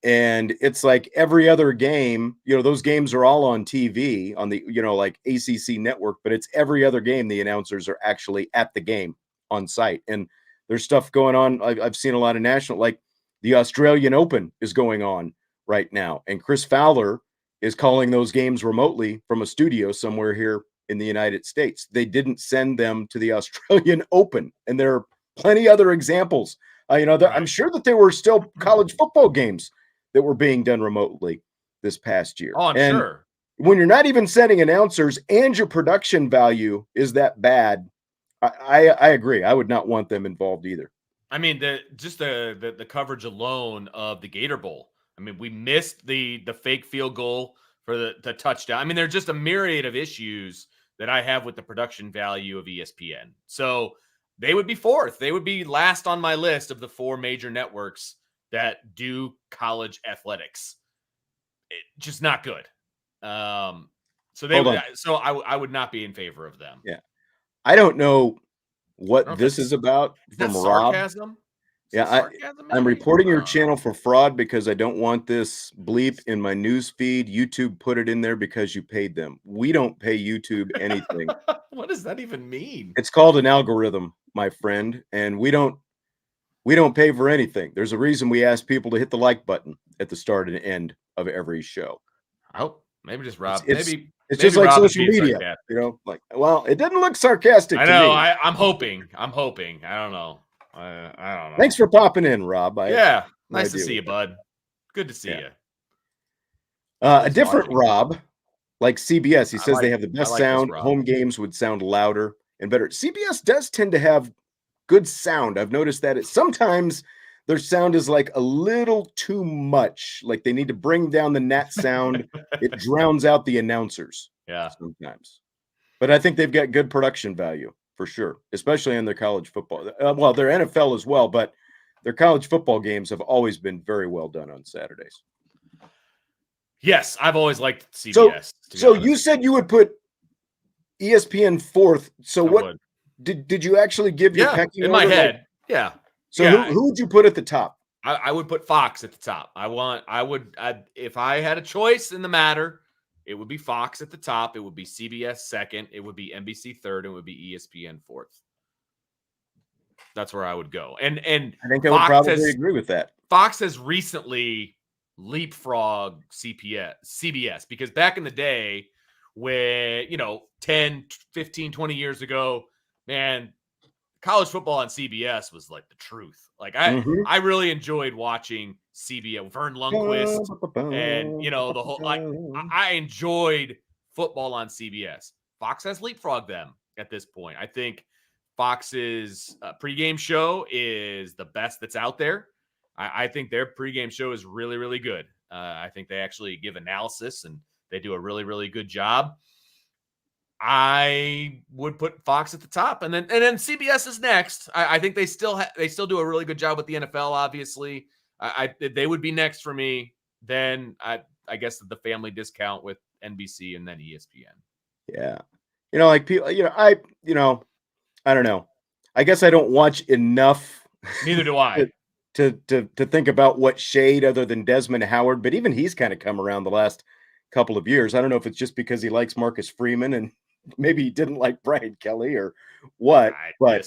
And it's like every other game, those games are all on TV on the, like ACC Network, but it's every other game. The announcers are actually at the game on site. And there's stuff going on. I've seen a lot of national, like the Australian Open is going on right now. And Chris Fowler is calling those games remotely from a studio somewhere here in the United States. They didn't send them to the Australian Open. And there are plenty other examples. I'm sure that there were still college football games that were being done remotely this past year. Oh, I'm sure. When you're not even sending announcers and your production value is that bad, I agree. I would not want them involved either. I mean, the coverage alone of the Gator Bowl. I mean, we missed the fake field goal for the touchdown. I mean, there's just a myriad of issues that I have with the production value of ESPN. So they would be fourth. They would be last on my list of the four major networks that do college athletics. Just not good. So I would not be in favor of them. Yeah. I don't know what this is about from Rob. Sarcasm? Yeah, I'm reporting your channel for fraud because I don't want this bleep in my news feed. YouTube put it in there because you paid them. We don't pay YouTube anything. What does that even mean? It's called an algorithm, my friend, and we don't pay for anything. There's a reason we ask people to hit the like button at the start and end of every show. Oh, maybe just Rob. It's just like Rob social media, well, it didn't look sarcastic. I know. To me. I'm hoping. I don't know. I don't know. Thanks for popping in, Rob. Nice to see you, bud. Good to see you. A different Rob, like CBS, he says they have the best sound. Home games would sound louder and better. CBS does tend to have good sound. I've noticed that sometimes their sound is like a little too much. Like they need to bring down the Nat sound. It drowns out the announcers. Yeah, sometimes. But I think they've got good production value for sure, especially in their college football. Well, their NFL as well, but their college football games have always been very well done on Saturdays. Yes, I've always liked CBS. So you said you would put ESPN fourth. So what did you actually give your pecking in my order? head? Yeah. So who would you put at the top? I would put Fox at the top. If I had a choice in the matter, it would be Fox at the top. It would be CBS second. It would be NBC third. And it would be ESPN fourth. That's where I would go. And I think I would probably agree with that. Fox has recently leapfrogged CBS because back in the day when, 10, 15, 20 years ago, man, college football on CBS was like the truth. Like I really enjoyed watching CBS, Vern Lundquist, and the whole. I enjoyed football on CBS. Fox has leapfrogged them at this point. I think Fox's pregame show is the best that's out there. I think their pregame show is really, really good. I think they actually give analysis and they do a really, really good job. I would put Fox at the top, and then CBS is next. I think they still do a really good job with the NFL. Obviously, they would be next for me. Then I guess the family discount with NBC and then ESPN. Yeah, like people. I don't know. I guess I don't watch enough. Neither do I. to think about what shade other than Desmond Howard, but even he's kind of come around the last couple of years. I don't know if it's just because he likes Marcus Freeman and maybe he didn't like Brian Kelly or what, but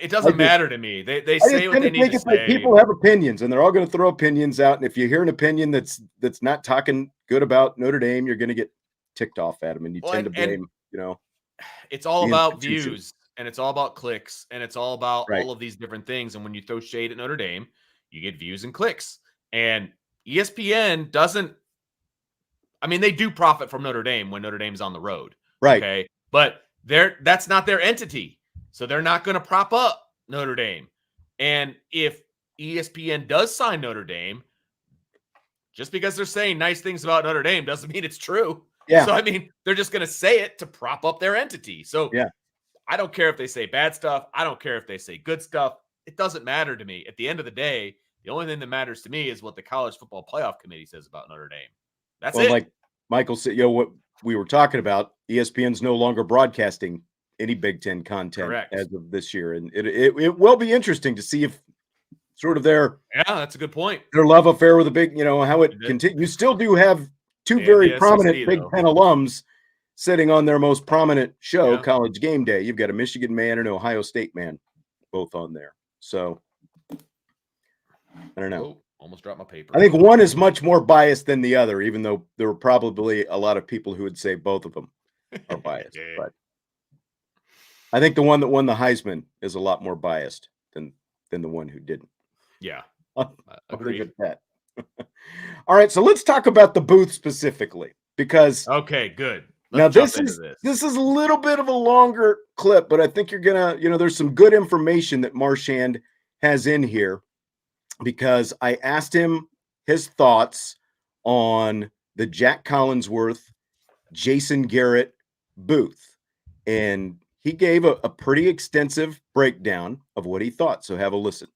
it doesn't matter to me. They say what they need to say. People have opinions and they're all going to throw opinions out. And if you hear an opinion that's not talking good about Notre Dame, you're going to get ticked off at them, and you tend to blame, it's all about views and it's all about clicks and it's all about all of these different things. And when you throw shade at Notre Dame, you get views and clicks. And ESPN doesn't, they do profit from Notre Dame when Notre Dame's on the road. Right. Okay. But that's not their entity. So they're not going to prop up Notre Dame. And if ESPN does sign Notre Dame, just because they're saying nice things about Notre Dame doesn't mean it's true. Yeah. So, they're just going to say it to prop up their entity. So yeah, I don't care if they say bad stuff. I don't care if they say good stuff. It doesn't matter to me. At the end of the day, the only thing that matters to me is what the College Football Playoff Committee says about Notre Dame. That's it. Like Michael said, what we were talking about, ESPN's no longer broadcasting any Big Ten content as of this year. And it will be interesting to see if sort of that's a good point. Their love affair with the Big, how it continues. You still do have two very prominent Big Ten alums sitting on their most prominent show, College Game Day. You've got a Michigan man and an Ohio State man both on there. So I don't know. Oh, almost dropped my paper. I think one is much more biased than the other, even though there were probably a lot of people who would say both of them are biased. But I think the one that won the Heisman is a lot more biased than the one who didn't. Yeah. Agree with that. All right, so let's talk about the booth specifically, because good. This is a little bit of a longer clip, but I think you're gonna, there's some good information that Marchand has in here, because I asked him his thoughts on the Jack Collinsworth, Jason Garrett booth, and he gave a pretty extensive breakdown of what he thought. So have a listen.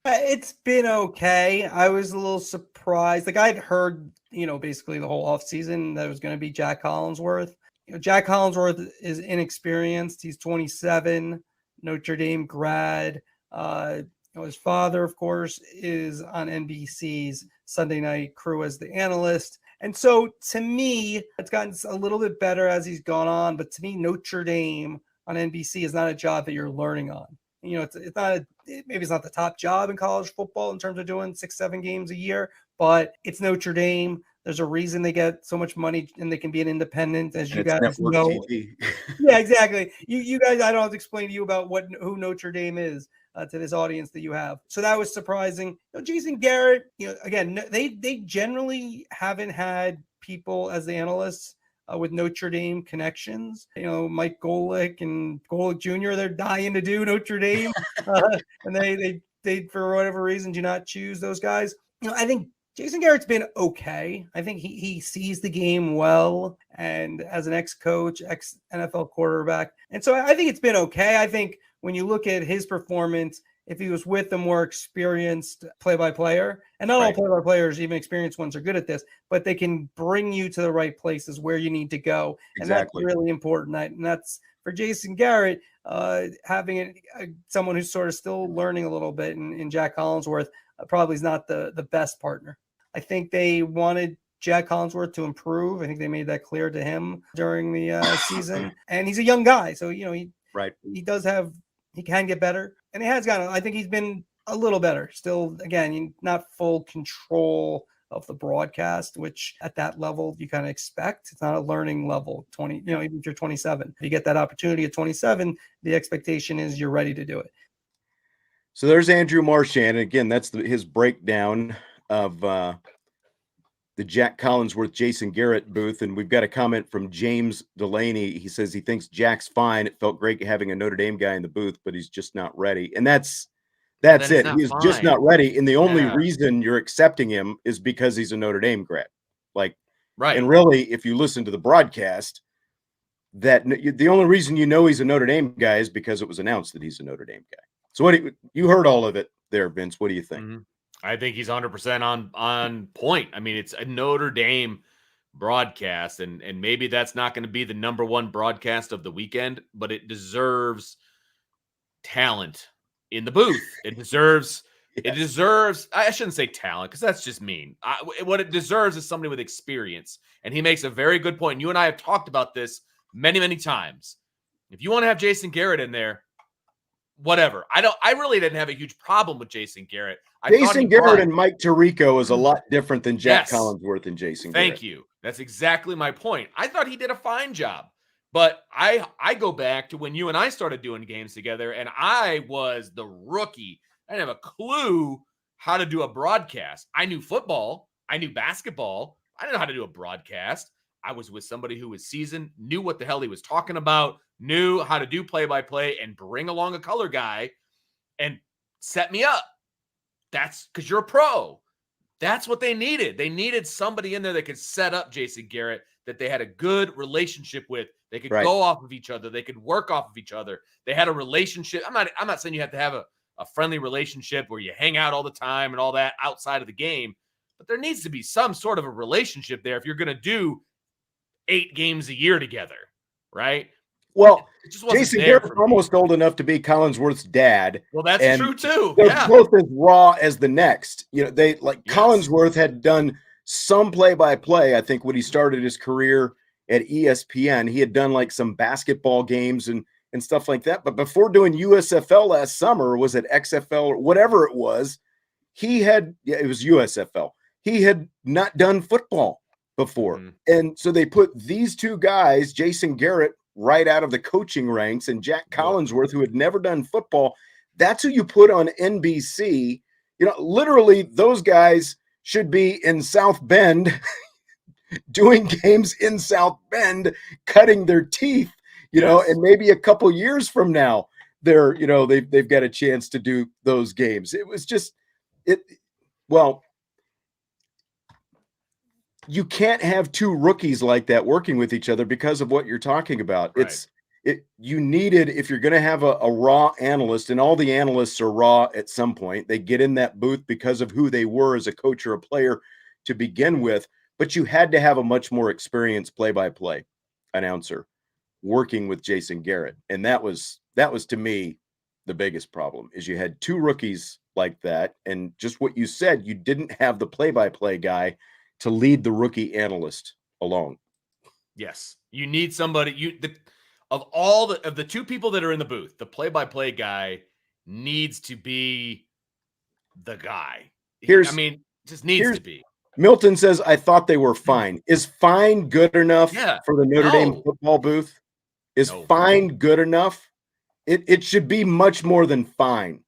It's been okay. I was a little surprised. Like, I'd heard, basically the whole offseason that it was going to be Jack Collinsworth. Jack Collinsworth is inexperienced. He's 27, Notre Dame grad. His father, of course, is on NBC's Sunday night crew as the analyst. And so, to me, it's gotten a little bit better as he's gone on. But to me, Notre Dame on NBC is not a job that you're learning on. It's not maybe it's not the top job in college football in terms of doing 6-7 games a year, but it's Notre Dame. There's a reason they get so much money and they can be an independent, as you guys know. Yeah, exactly. You guys, I don't have to explain to you about who Notre Dame is to this audience that you have. So that was surprising. Jason Garrett, again, they generally haven't had people as the analysts with Notre Dame connections. Mike Golick and Golick Jr., they're dying to do Notre Dame. And they, for whatever reason, do not choose those guys. I think Jason Garrett's been okay. I think he sees the game well, and as an ex-coach, ex-NFL quarterback. And so I think it's been okay. I think when you look at his performance, if he was with a more experienced play-by-player, and not all play-by-players, even experienced ones, are good at this, but they can bring you to the right places where you need to go. And that's really important. And that's for Jason Garrett, having someone who's sort of still learning a little bit in Jack Collinsworth probably is not the best partner. I think they wanted Jack Collinsworth to improve. I think they made that clear to him during the season. And he's a young guy, so he can get better. And he has gotten, I think he's been a little better. Still, again, not full control of the broadcast, which at that level you kind of expect. It's not a learning level, even if you're 27. If you get that opportunity at 27, the expectation is you're ready to do it. So there's Andrew Marchand. Again, that's his breakdown of the Jack Collinsworth, Jason Garrett booth. And we've got a comment from James Delaney. He says he thinks Jack's fine. It felt great having a Notre Dame guy in the booth, but he's just not ready. And that's it. He's just not ready. And the only reason you're accepting him is because he's a Notre Dame grad. Like, Right. And really, if you listen to the broadcast, that the only reason you know he's a Notre Dame guy is because it was announced that he's a Notre Dame guy. So what you heard all of it there, Vince? What do you think? Mm-hmm. I think he's 100% on point. I mean, it's a Notre Dame broadcast, and maybe that's not going to be the number one broadcast of the weekend, but it deserves talent in the booth. It deserves I shouldn't say talent because that's just mean. What it deserves is somebody with experience. And he makes a very good point. And you and I have talked about this many, many times. If you want to have Jason Garrett in there, whatever. I really didn't have a huge problem with Jason Garrett. Jason Garrett and Mike Tirico is a lot different than Jack Collinsworth and Jason Garrett. Thank you. That's exactly my point. I thought he did a fine job. But I go back to when you and I started doing games together, and I was the rookie. I didn't have a clue how to do a broadcast. I knew football. I knew basketball. I didn't know how to do a broadcast. I was with somebody who was seasoned, knew what the hell he was talking about, knew how to do play-by-play and bring along a color guy and set me up. That's because you're a pro. That's what they needed. They needed somebody in there that could set up Jason Garrett, that they had a good relationship with. They could go off of each other. They could work off of each other. They had a relationship. I'm not saying you have to have a friendly relationship where you hang out all the time and all that outside of the game, but there needs to be some sort of a relationship there if you're going to do 8 games a year together, right? Well, Jason Garrett's almost old enough to be Collinsworth's dad. Well, that's true too. They're both as raw as the next. You know, Collinsworth had done some play-by-play. I think when he started his career at ESPN, he had done like some basketball games and stuff like that. But before doing USFL last summer, or was it XFL or whatever it was, it was USFL. He had not done football before. And so they put these two guys, Jason Garrett, right out of the coaching ranks, and Jack Collinsworth, who had never done football. That's who you put on NBC. You know, literally those guys should be in South Bend doing games in South Bend, cutting their teeth, you know, and maybe a couple years from now, they've got a chance to do those games. It was just you can't have two rookies like that working with each other because of what you're talking about. Right. You needed, if you're going to have a raw analyst, and all the analysts are raw at some point, they get in that booth because of who they were as a coach or a player to begin with, but you had to have a much more experienced play-by-play announcer working with Jason Garrett. And that was to me the biggest problem, is you had two rookies like that. And just what you said, you didn't have the play-by-play guy to lead the rookie analyst along. Yes. You need somebody, of the two people that are in the booth, the play-by-play guy needs to be the guy. Just needs to be. Milton says, I thought they were fine. Is fine good enough for the Notre Dame football booth? Is fine good enough? It should be much more than fine.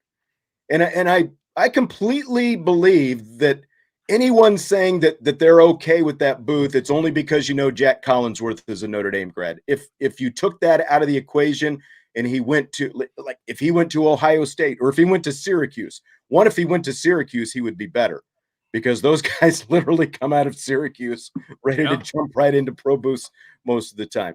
And I completely believe that anyone saying that they're okay with that booth, it's only because Jack Collinsworth is a Notre Dame grad. If you took that out of the equation and he went to, like, if he went to Ohio State, or if he went to Syracuse, if he went to Syracuse, he would be better, because those guys literally come out of Syracuse ready to jump right into pro booths most of the time.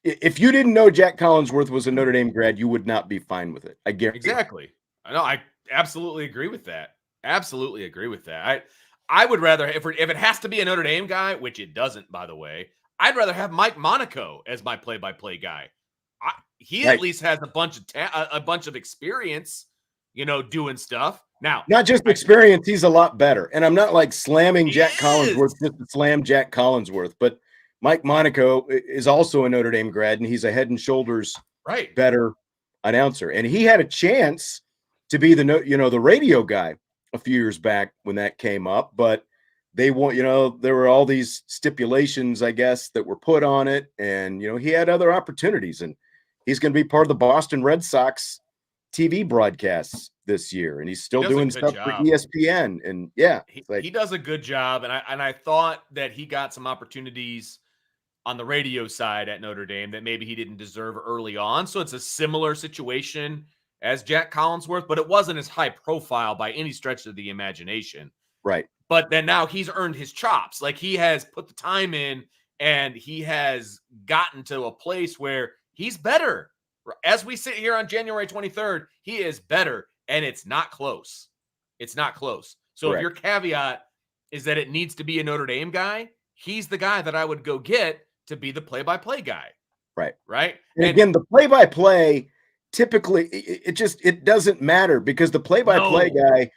If you didn't know Jack Collinsworth was a Notre Dame grad, you would not be fine with it. I guarantee. Exactly. I know. I absolutely agree with that. Absolutely agree with that. I would rather, if it has to be a Notre Dame guy, which it doesn't, by the way, I'd rather have Mike Monaco as my play-by-play guy. He at least has a bunch of experience, doing stuff. Now, not just experience, he's a lot better. And I'm not like slamming Jack Collinsworth just to slam Jack Collinsworth, but Mike Monaco is also a Notre Dame grad, and he's a head and shoulders better announcer. And he had a chance to be the radio guy a few years back when that came up, but they want, there were all these stipulations, I guess, that were put on it. And, he had other opportunities, and he's going to be part of the Boston Red Sox TV broadcasts this year. And he's still doing stuff for ESPN. And he does a good job. And I thought that he got some opportunities on the radio side at Notre Dame that maybe he didn't deserve early on. So it's a similar situation as Jack Collinsworth, but it wasn't as high profile by any stretch of the imagination. Right. But then now he's earned his chops. Like, he has put the time in and he has gotten to a place where he's better. As we sit here on January 23rd, he is better, and it's not close. It's not close. So Correct. if your caveat is that it needs to be a Notre Dame guy, he's the guy that I would go get to be the play-by-play guy. Right. Right. And again, the play-by-play, typically it doesn't matter, because the play-by-play guy,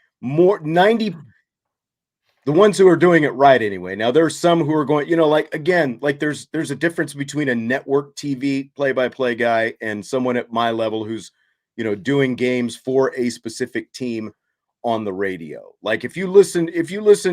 the ones who are doing it right anyway. Now there's some who are going, there's a difference between a network TV play-by-play guy and someone at my level who's, doing games for a specific team on the radio. Like, if you listen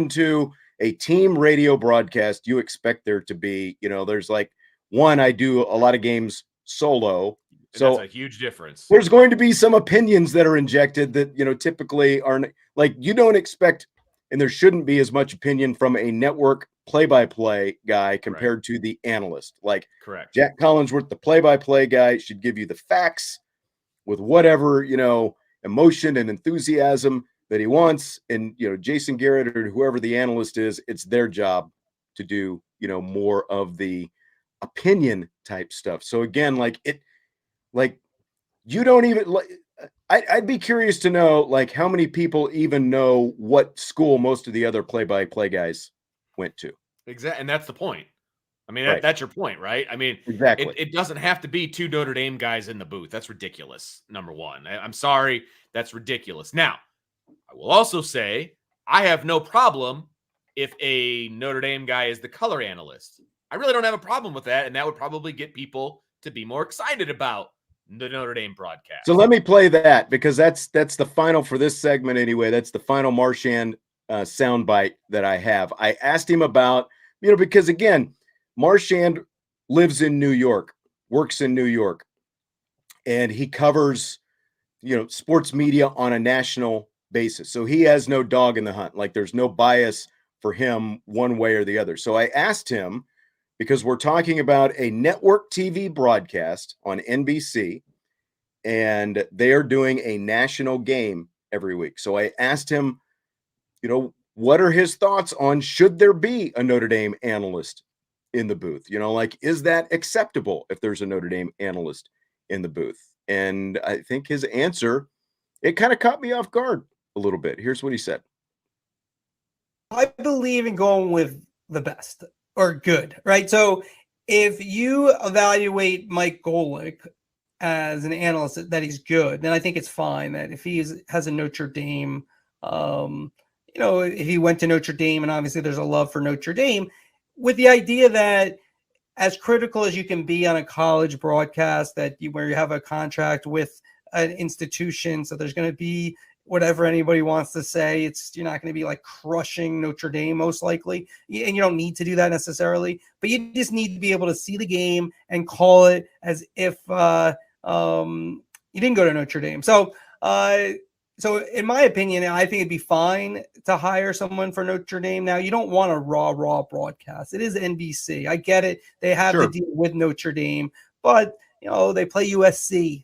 to a team radio broadcast, you expect there to be, there's like one, I do a lot of games solo. So that's a huge difference. There's going to be some opinions that are injected that, typically aren't, like, you don't expect, and there shouldn't be as much opinion from a network play-by-play guy compared to the analyst. Like, correct. Jack Collinsworth, the play-by-play guy, should give you the facts with whatever, emotion and enthusiasm that he wants. And, Jason Garrett or whoever the analyst is, it's their job to do, more of the opinion type stuff. So again, you don't even, I'd be curious to know, like, how many people even know what school most of the other play-by-play guys went to. Exactly. And that's the point. I mean, Right. that's your point, right? I mean, exactly. It doesn't have to be two Notre Dame guys in the booth. That's ridiculous. Number one, I'm sorry. That's ridiculous. Now, I will also say I have no problem if a Notre Dame guy is the color analyst. I really don't have a problem with that. And that would probably get people to be more excited about the Notre Dame broadcast. So let me play that, because that's the final for this segment anyway. That's the final Marchand soundbite that I have. I asked him about, because again, Marchand lives in New York, works in New York, and he covers, sports media on a national basis. So he has no dog in the hunt. Like, there's no bias for him one way or the other. So I asked him, because we're talking about a network TV broadcast on NBC, and they are doing a national game every week. So I asked him, what are his thoughts on, should there be a Notre Dame analyst in the booth? Is that acceptable if there's a Notre Dame analyst in the booth? And I think his answer, it kind of caught me off guard a little bit. Here's what he said. I believe in going with the best or good, right? So if you evaluate Mike Golick as an analyst that he's good, then I think it's fine. That if he has a Notre Dame, if he went to Notre Dame, and obviously there's a love for Notre Dame, with the idea that as critical as you can be on a college broadcast, where you have a contract with an institution, so there's going to be whatever anybody wants to say. You're not going to be like crushing Notre Dame, most likely. And you don't need to do that necessarily, but you just need to be able to see the game and call it as if you didn't go to Notre Dame. So in my opinion, I think it'd be fine to hire someone for Notre Dame. Now, you don't want a raw broadcast. It is NBC. I get it. They have to deal with Notre Dame, but they play USC,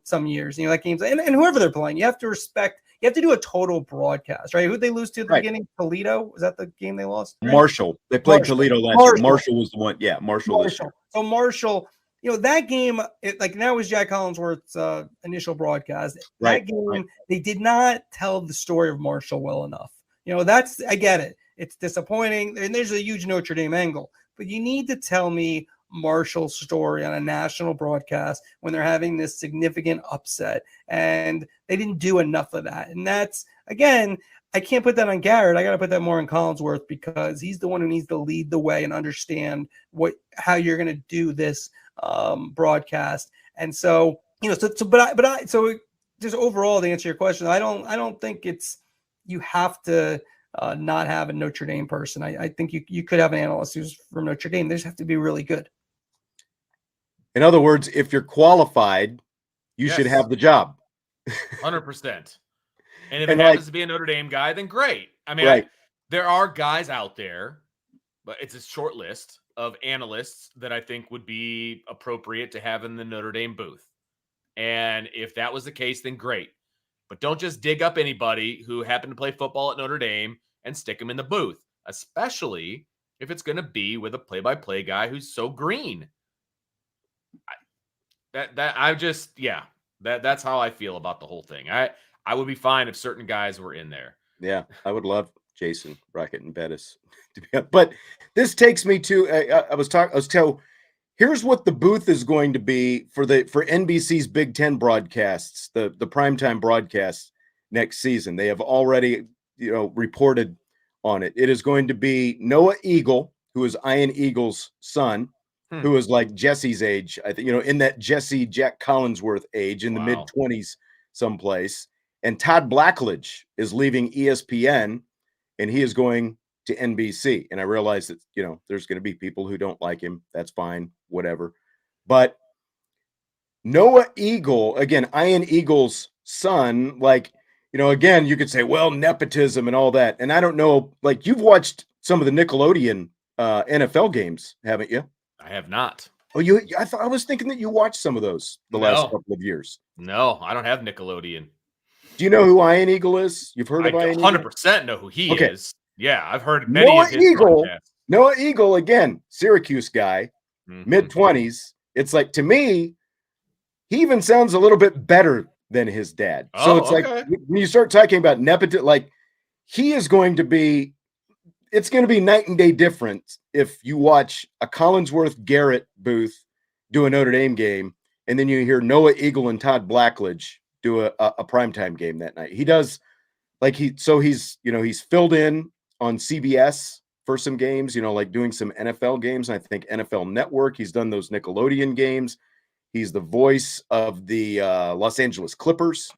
some years, that game's, and whoever they're playing, you have to respect, you have to do a total broadcast, right? Who'd they lose to at the beginning? Toledo? Was that the game they lost? Marshall. They played Toledo last year. Marshall was the one. Yeah, Marshall. So Marshall, that game, that was Jack Collinsworth's initial broadcast. That game, they did not tell the story of Marshall well enough. I get it. It's disappointing. And there's a huge Notre Dame angle, but you need to tell me Marshall's story on a national broadcast when they're having this significant upset, and they didn't do enough of that. And that's, again, I can't put that on Garrett. I got to put that more on Collinsworth, because he's the one who needs to lead the way and understand how you're going to do this broadcast. And so, so just overall, to answer your question, I don't think you have to not have a Notre Dame person. I think you could have an analyst who's from Notre Dame. They just have to be really good. In other words, if you're qualified, you should have the job. 100%. And if it happens to be a Notre Dame guy, then great. I mean, there are guys out there, but it's a short list of analysts that I think would be appropriate to have in the Notre Dame booth. And if that was the case, then great. But don't just dig up anybody who happened to play football at Notre Dame and stick them in the booth, especially if it's going to be with a play-by-play guy who's so green. That's how I feel about the whole thing. I would be fine if certain guys were in there. Yeah, I would love Jason Rocket and Bettis to be. But this takes me to here's what the booth is going to be for NBC's Big Ten broadcasts, the primetime broadcasts next season. They have already reported on it. It is going to be Noah Eagle, who is Ian Eagle's son, who is like Jesse's age, I think, in that Jesse Jack Collinsworth age, in the mid-20s someplace. And Todd Blackledge is leaving ESPN, and he is going to NBC. And I realize that, there's going to be people who don't like him. That's fine, whatever. But Noah Eagle, again, Ian Eagle's son, again, you could say, well, nepotism and all that. And I don't know, you've watched some of the Nickelodeon NFL games, haven't you? I have not. Oh, I was thinking that you watched some of those the last couple of years. No, I don't have Nickelodeon. Do you know who Ian Eagle is? You've heard of Ian Eagle? 100% know who he is. Yeah, I've heard many Noah of his Eagle. broadcasts. Noah Eagle, again, Syracuse guy, mid-20s. It's like, to me, he even sounds a little bit better than his dad. So it's like, when you start talking about nepotism, he is going to be, it's going to be night and day difference if you watch a Collinsworth Garrett booth do a Notre Dame game, and then you hear Noah Eagle and Todd Blackledge do a primetime game that night. He does, he's filled in on CBS for some games, doing some NFL games. I think NFL Network. He's done those Nickelodeon games. He's the voice of the Los Angeles Clippers.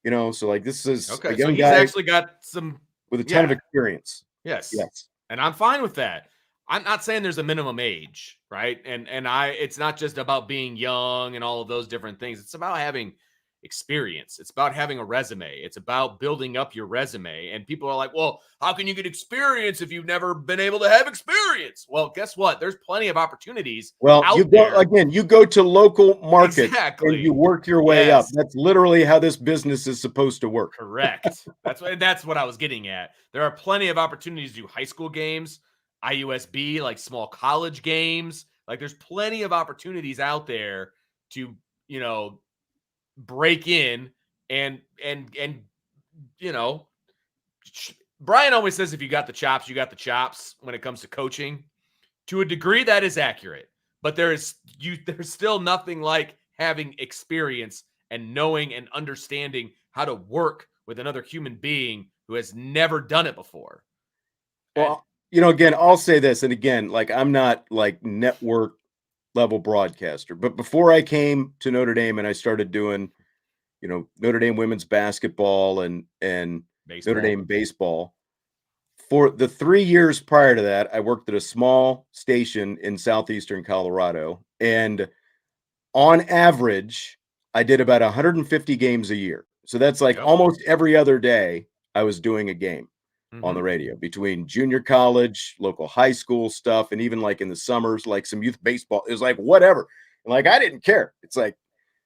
So this is a young guy. He's actually got some with a ton of experience. Yes. And I'm fine with that. I'm not saying there's a minimum age, right? And it's not just about being young and all of those different things. It's about having experience. It's about having a resume. It's about building up your resume. And people are like, well, how can you get experience if you've never been able to have experience? Well, guess what? There's plenty of opportunities. Well, you go to local markets and you work your way up. That's literally how this business is supposed to work. Correct. That's what I was getting at. There are plenty of opportunities to do high school games, IUSB, small college games. There's plenty of opportunities out there to, break in and Brian always says, if you got the chops, you got the chops when it comes to coaching. To a degree, that is accurate, but there's still nothing like having experience and knowing and understanding how to work with another human being who has never done it before. Well, again, I'll say this, and again, I'm not network level broadcaster, but before I came to Notre Dame and I started doing, Notre Dame women's basketball and baseball. Notre Dame baseball, for the 3 years prior to that, I worked at a small station in southeastern Colorado, and on average, I did about 150 games a year. So that's almost every other day I was doing a game on the radio, between junior college, local high school stuff, and even in the summers, some youth baseball. It was whatever. And I didn't care. It's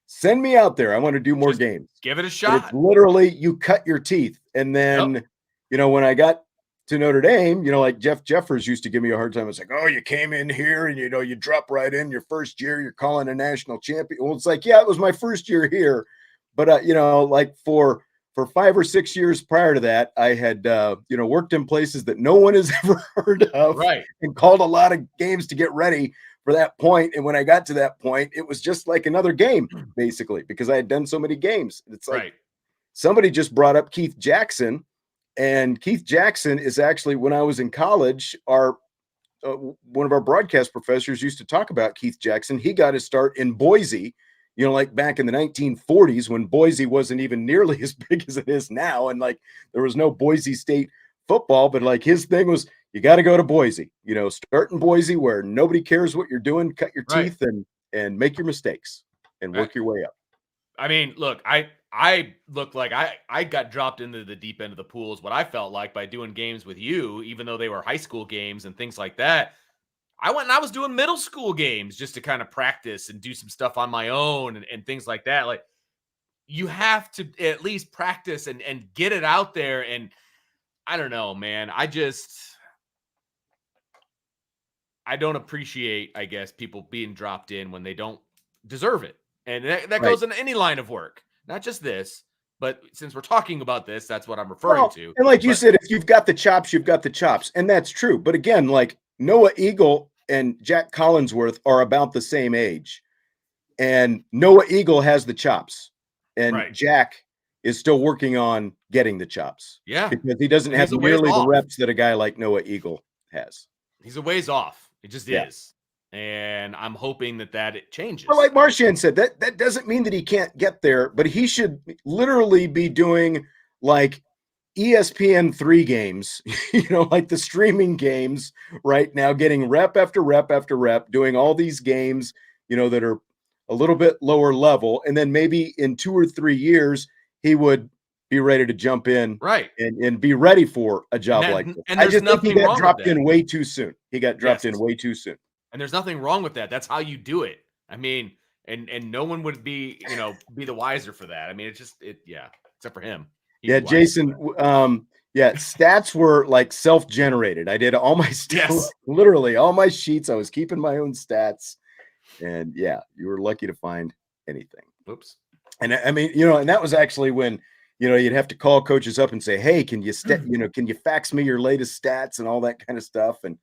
send me out there. I want to do more games. Give it a shot. It's literally, you cut your teeth. And then, when I got to Notre Dame, Jeff Jeffers used to give me a hard time. It's oh, you came in here and, you drop right in your first year, you're calling a national champion. Well, it's yeah, it was my first year here. But, for 5 or 6 years prior to that, I had, worked in places that no one has ever heard of, right, and called a lot of games to get ready for that point. And when I got to that point, it was just another game, basically, because I had done so many games. It's somebody just brought up Keith Jackson, and Keith Jackson is actually, when I was in college, one of our broadcast professors used to talk about Keith Jackson. He got his start in Boise, back in the 1940s, when Boise wasn't even nearly as big as it is now. And there was no Boise State football, but his thing was, you got to go to Boise, start in Boise where nobody cares what you're doing, cut your teeth and make your mistakes and work your way up. I mean, look, I look like I got dropped into the deep end of the pool is what I felt like by doing games with you, even though they were high school games and things like that. I went and I was doing middle school games just to kind of practice and do some stuff on my own and things like that. Like, you have to at least practice and get it out there. And I don't know, man. I don't appreciate, I guess, people being dropped in when they don't deserve it. And that goes in any line of work, not just this. But since we're talking about this, that's what I'm referring to. And like you said, if you've got the chops, you've got the chops. And that's true. But again, like Noah Eagle and Jack Collinsworth are about the same age. And Noah Eagle has the chops. And Jack is still working on getting the chops. Yeah. Because he doesn't have nearly the reps that a guy like Noah Eagle has. He's a ways off. It just is. And I'm hoping that it changes. But like Marchand said, that doesn't mean that he can't get there, but he should literally be doing like ESPN3 games, like the streaming games right now, getting rep after rep after rep, doing all these games, that are a little bit lower level. And then maybe in 2 or 3 years, he would be ready to jump in and be ready for a job like this. And I just think he got dropped in way too soon. He got dropped in way too soon. And there's nothing wrong with that. That's how you do it. I mean, and no one would be, be the wiser for that. I mean, except for him. Jason, stats were like self-generated. I did all my stats, literally all my sheets. I was keeping my own stats. And you were lucky to find anything. Oops. And I mean, and that was actually when, you'd have to call coaches up and say, hey, can you fax me your latest stats and all that kind of stuff? And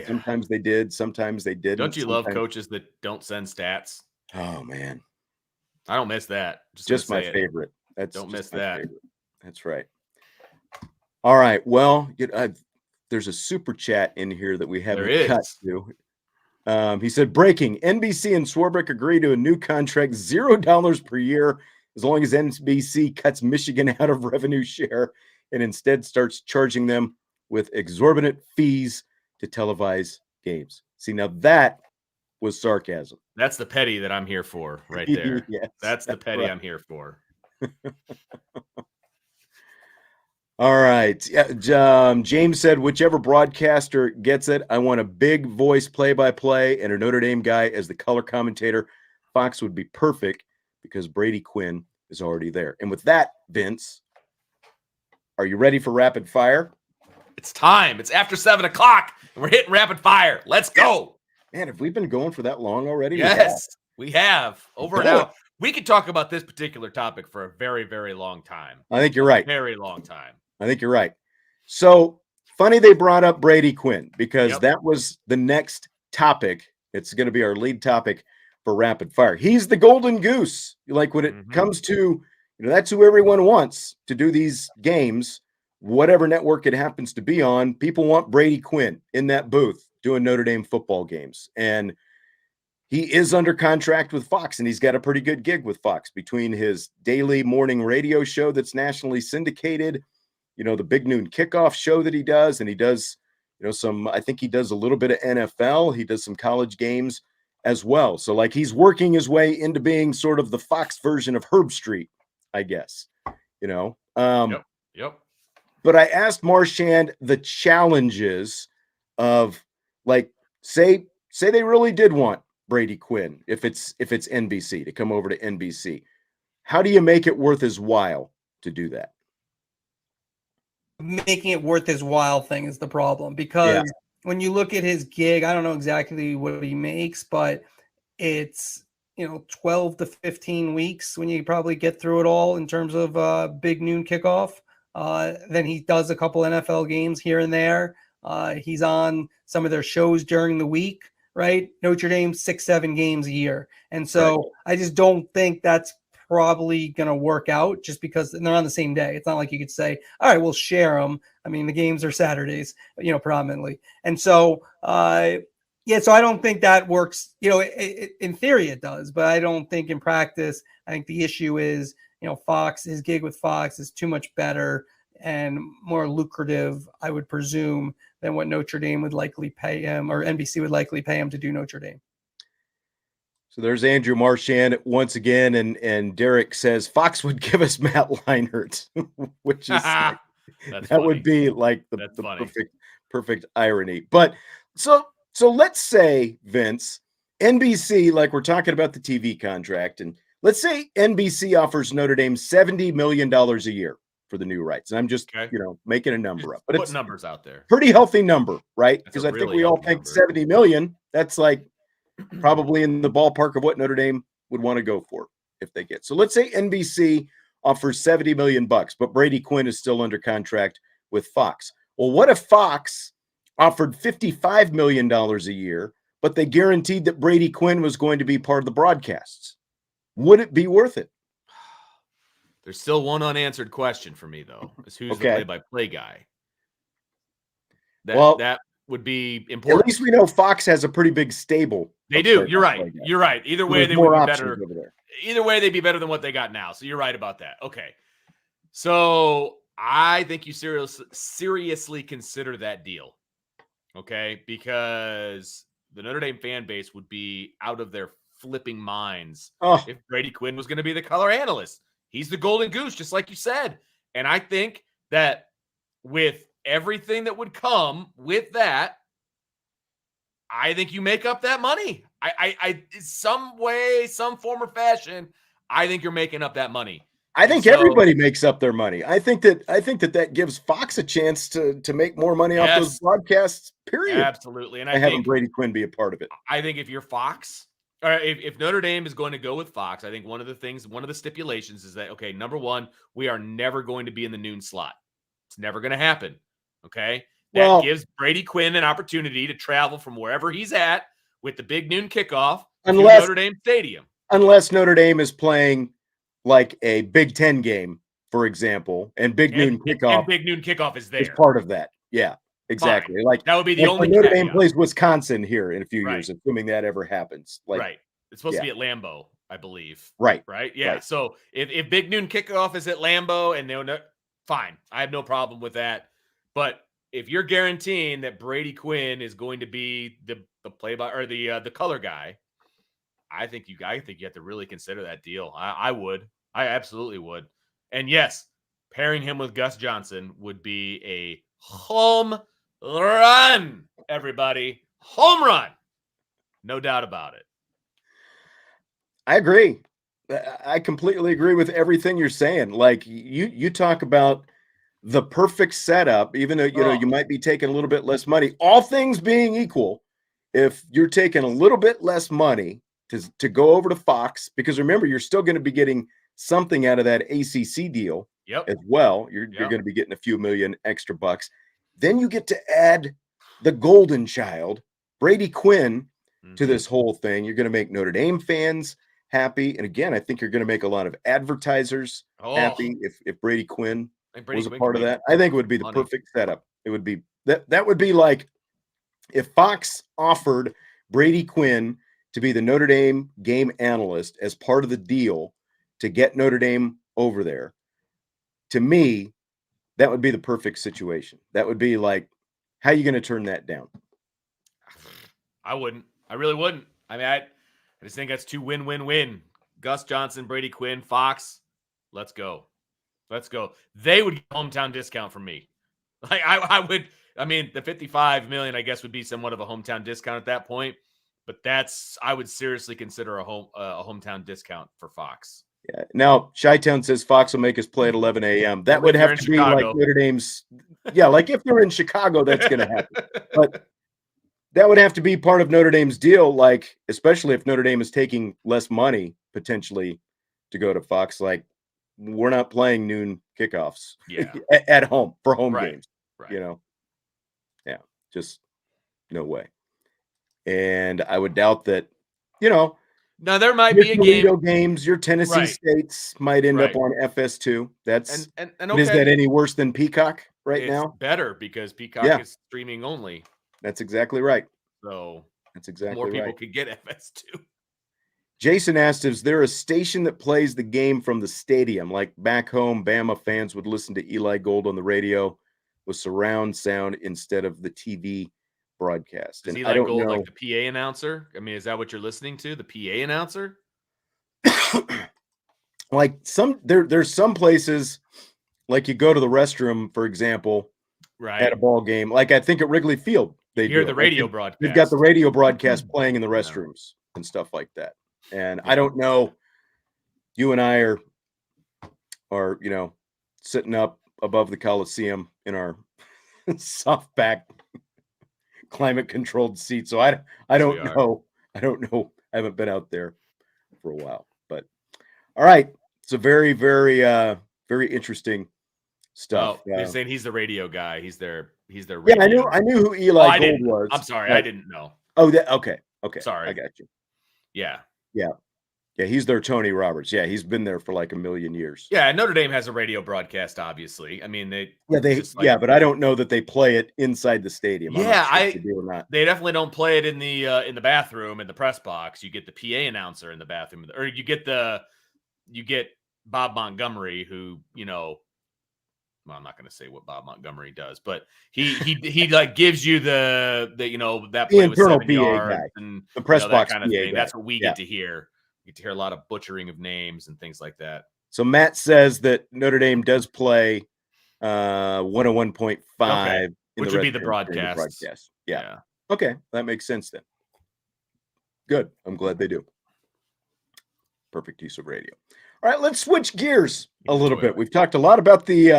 sometimes they did, sometimes they didn't. Don't you love coaches that don't send stats? Oh man. I don't miss that. Just my favorite. Don't miss that. Favorite. That's right. All right. Well, there's a super chat in here that we haven't cut to. He said, breaking, NBC and Swarbrick agree to a new contract, $0 per year, as long as NBC cuts Michigan out of revenue share and instead starts charging them with exorbitant fees to televise games. See, now that was sarcasm. That's the petty that I'm here for right there. That's the petty I'm here for. All right. James said, whichever broadcaster gets it, I want a big voice play-by-play and a Notre Dame guy as the color commentator. Fox would be perfect because Brady Quinn is already there. And with that, Vince, are you ready for rapid fire? It's time. It's after 7 o'clock, and we're hitting rapid fire. Let's go. Man, have we been going for that long already? Yes, we have. Over and out. We could talk about this particular topic for a very, very long time. I think you're right. Very long time. I think you're right. So funny they brought up Brady Quinn because that was the next topic. It's going to be our lead topic for rapid fire. He's the golden goose. Like when it comes to, that's who everyone wants to do these games, whatever network it happens to be on. People want Brady Quinn in that booth doing Notre Dame football games. And he is under contract with Fox, and he's got a pretty good gig with Fox between his daily morning radio show that's nationally syndicated, the Big Noon Kickoff show that he does. And he does, I think he does a little bit of NFL. He does some college games as well. So like he's working his way into being sort of the Fox version of Herb Street, I guess, Yep. But I asked Marchand the challenges of like, say they really did want Brady Quinn, if it's NBC, to come over to NBC. How do you make it worth his while to do that? Making it worth his while thing is the problem, because when you look at his gig, I don't know exactly what he makes, but it's 12 to 15 weeks when you probably get through it all in terms of Big Noon Kickoff. Then he does a couple NFL games here and there. He's on some of their shows during the week, right? Notre Dame 6-7 games a year. And so I just don't think that's probably going to work out just because they're on the same day. It's not like you could say, all right, we'll share them. I mean, the games are Saturdays, prominently. And so, so I don't think that works. In theory it does, but I don't think in practice. I think the issue is, Fox, his gig with Fox is too much better and more lucrative, I would presume, than what Notre Dame would likely pay him, or NBC would likely pay him to do Notre Dame. So there's Andrew Marchand once again, and Derek says Fox would give us Matt Leinart, which is that would be like the perfect irony. But so So let's say, Vince, NBC, like we're talking about the TV contract, and let's say NBC offers Notre Dame $70 million a year for the new rights. And I'm just, Okay. making a number up, but Put it's numbers out there. pretty healthy number, right? That's a Because I think really we all healthy think number. 70 million, that's like probably in the ballpark of what Notre Dame would want to go for if they get. So let's say NBC offers 70 million bucks, but Brady Quinn is still under contract with Fox. Well, what if Fox offered $55 million a year, but they guaranteed that Brady Quinn was going to be part of the broadcasts? Would it be worth it? There's still one unanswered question for me, though, is who's the play-by-play guy? That would be important. At least we know Fox has a pretty big stable. They do. You're right. You're right. Either way, they would be better. Either way, they'd be better than what they got now. So you're right about that. Okay. So I think you seriously consider that deal. Okay. Because the Notre Dame fan base would be out of their flipping minds if Brady Quinn was going to be the color analyst. He's the golden goose, just like you said. And I think that with everything that would come with that, I think you make up that money. I some way, some form or fashion, I think you're making up that money. I think everybody makes up their money. I think that gives Fox a chance to make more money off those broadcasts, period. Absolutely. And I having Brady Quinn be a part of it. I think if you're Fox, or if Notre Dame is going to go with Fox, I think one of the stipulations is that, okay, number one, we are never going to be in the noon slot. It's never going to happen. Okay. That gives Brady Quinn an opportunity to travel from wherever he's at with the big noon kickoff to Notre Dame Stadium. Unless Notre Dame is playing like a Big Ten game, for example, and big noon kickoff is there. Is part of that. Yeah, exactly. Fine. Like that would be the only Notre Dame plays Wisconsin here in a few years, assuming that ever happens. Right. It's supposed to be at Lambeau, I believe. Right. Yeah. Right. So if big noon kickoff is at Lambeau and fine. I have no problem with that. But if you're guaranteeing that Brady Quinn is going to be the play-by or the color guy, I think you have to really consider that deal. I would. I absolutely would. And yes, pairing him with Gus Johnson would be a home run, everybody. Home run. No doubt about it. I agree. I completely agree with everything you're saying. Like you talk about the perfect setup, even though you might be taking a little bit less money, all things being equal, if you're taking a little bit less money to go over to Fox, because remember, you're still going to be getting something out of that ACC deal as well. You're going to be getting a few million extra bucks. Then you get to add the golden child, Brady Quinn, to this whole thing. You're going to make Notre Dame fans happy. And again, I think you're going to make a lot of advertisers happy if Brady Quinn was a part of that. I think it would be the perfect setup. It would be that would be like if Fox offered Brady Quinn to be the Notre Dame game analyst as part of the deal to get Notre Dame over there. To me, that would be the perfect situation. That would be like, how are you going to turn that down? I wouldn't. I really wouldn't. I mean, I just think that's two win-win-win. Gus Johnson, Brady Quinn, Fox. Let's go. Let's go. They would get a hometown discount from me. Like I would. I mean, the $55 million, I guess, would be somewhat of a hometown discount at that point. But I would seriously consider a hometown discount for Fox. Yeah. Now, Chi-Town says Fox will make us play at 11 a.m. That would have to be like Notre Dame's. Yeah, like if they're in Chicago, that's going to happen. But that would have to be part of Notre Dame's deal, like especially if Notre Dame is taking less money potentially to go to Fox. Like, we're not playing noon kickoffs at home for home games. Right. Yeah, just no way. And I would doubt that, now there might be a game. Games, your Tennessee States might end up on FS2. That's and is that any worse than Peacock now? Better because Peacock is streaming only. That's exactly right. So that's exactly more people right. could get FS2. Jason asked, is there a station that plays the game from the stadium? Like back home, Bama fans would listen to Eli Gold on the radio with surround sound instead of the TV broadcast. Is Eli Gold like the PA announcer? I mean, is that what you're listening to? The PA announcer? Like there's some places, like you go to the restroom, for example, right. a ball game. Like I think at Wrigley Field, they hear do the it. radio Like, broadcast. they've got the radio broadcast playing in the Yeah. restrooms and stuff like that. And Yeah. I don't know. You and I are sitting up above the Coliseum in our soft back climate controlled seat. So I don't know. I don't know. I haven't been out there for a while. But all right. It's a very, very very interesting stuff. Oh, they're saying he's the radio guy. He's their Yeah, radio. I knew who Eli Gold didn't. was. I'm sorry, but, I didn't know. Oh, okay. Sorry. I got you. Yeah. Yeah, he's their Tony Roberts. Yeah, he's been there for like a million years. Yeah, Notre Dame has a radio broadcast, obviously. I mean, but I don't know that they play it inside the stadium. Yeah, I'm not sure if they do or not. They definitely don't play it in the bathroom in the press box. You get the PA announcer in the bathroom, or you get Bob Montgomery, who well, I'm not going to say what Bob Montgomery does, but he like gives you the that play was 7 yards and the press box that kind of PA thing. guy. That's what we get to hear. You get to hear a lot of butchering of names and things like that. So Matt says that Notre Dame does play 101.5, which would be the broadcast. Yeah. Okay, that makes sense then. Good. I'm glad they do. Perfect use of radio. All right, let's switch gears a little bit. We've talked a lot about the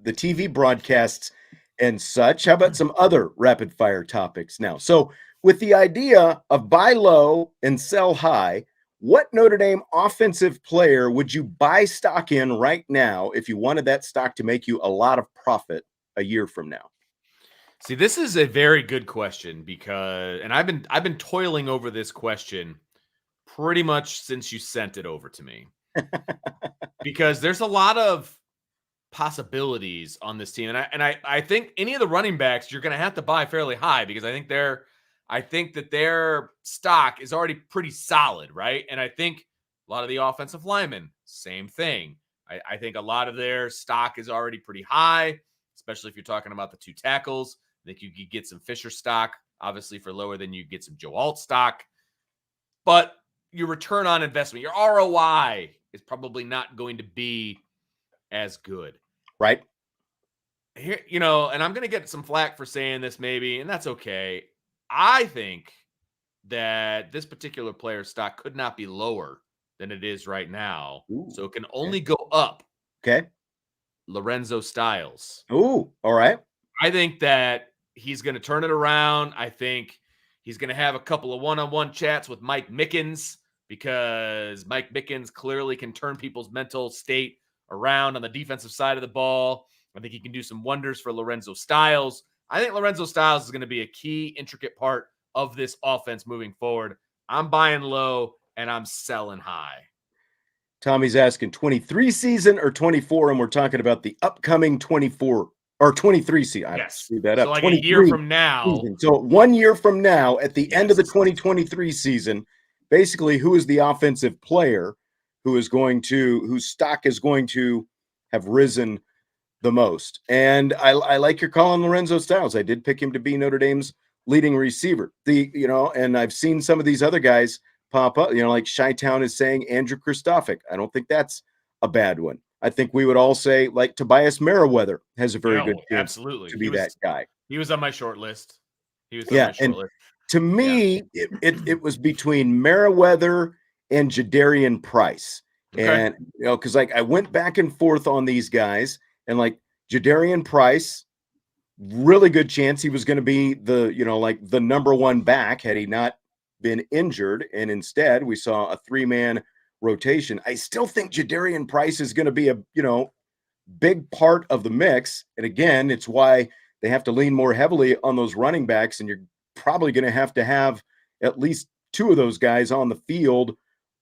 TV broadcasts and such. How about some other rapid fire topics now? So with the idea of buy low and sell high, what Notre Dame offensive player would you buy stock in right now if you wanted that stock to make you a lot of profit a year from now? See, this is a very good question because, and I've been toiling over this question pretty much since you sent it over to me. Because there's a lot of possibilities on this team. And I think any of the running backs you're going to have to buy fairly high because I think that their stock is already pretty solid, right? And I think a lot of the offensive linemen, same thing. I think a lot of their stock is already pretty high, especially if you're talking about the two tackles. I think you could get some Fisher stock, obviously for lower than you get some Joe Alt stock. But your return on investment, your ROI is probably not going to be as good. Right. Here, and I'm going to get some flack for saying this maybe, and that's okay. I think that this particular player's stock could not be lower than it is right now. Ooh, so it can only go up. Okay. Lorenzo Styles. Ooh, all right. I think that he's going to turn it around. I think he's going to have a couple of one-on-one chats with Mike Mickens because Mike Mickens clearly can turn people's mental state around on the defensive side of the ball. I think he can do some wonders for Lorenzo Styles. I think Lorenzo Styles is going to be a key, intricate part of this offense moving forward. I'm buying low and I'm selling high. Tommy's asking 23 season or 24, and we're talking about the upcoming 24 or 23 season. Yes. Screwed that up. So like a year from now. Season. So 1 year from now, at the end of the 2023 season, basically, who is the offensive player whose stock is going to have risen the most? And I like your call on Lorenzo Styles. I did pick him to be Notre Dame's leading receiver. And I've seen some of these other guys pop up, like Chi-Town is saying Andrew Kristofic. I don't think that's a bad one. I think we would all say like Tobias Merriweather has a very good chance to be that guy. He was on my short list. To me, it was between Merriweather and Jadarian Price. Okay. And, because I went back and forth on these guys, and like Jadarian Price, really good chance he was going to be the number one back had he not been injured. And instead we saw a 3-man rotation. I still think Jadarian Price is going to be a, big part of the mix. And again, it's why they have to lean more heavily on those running backs. And you're probably going to have at least 2 of those guys on the field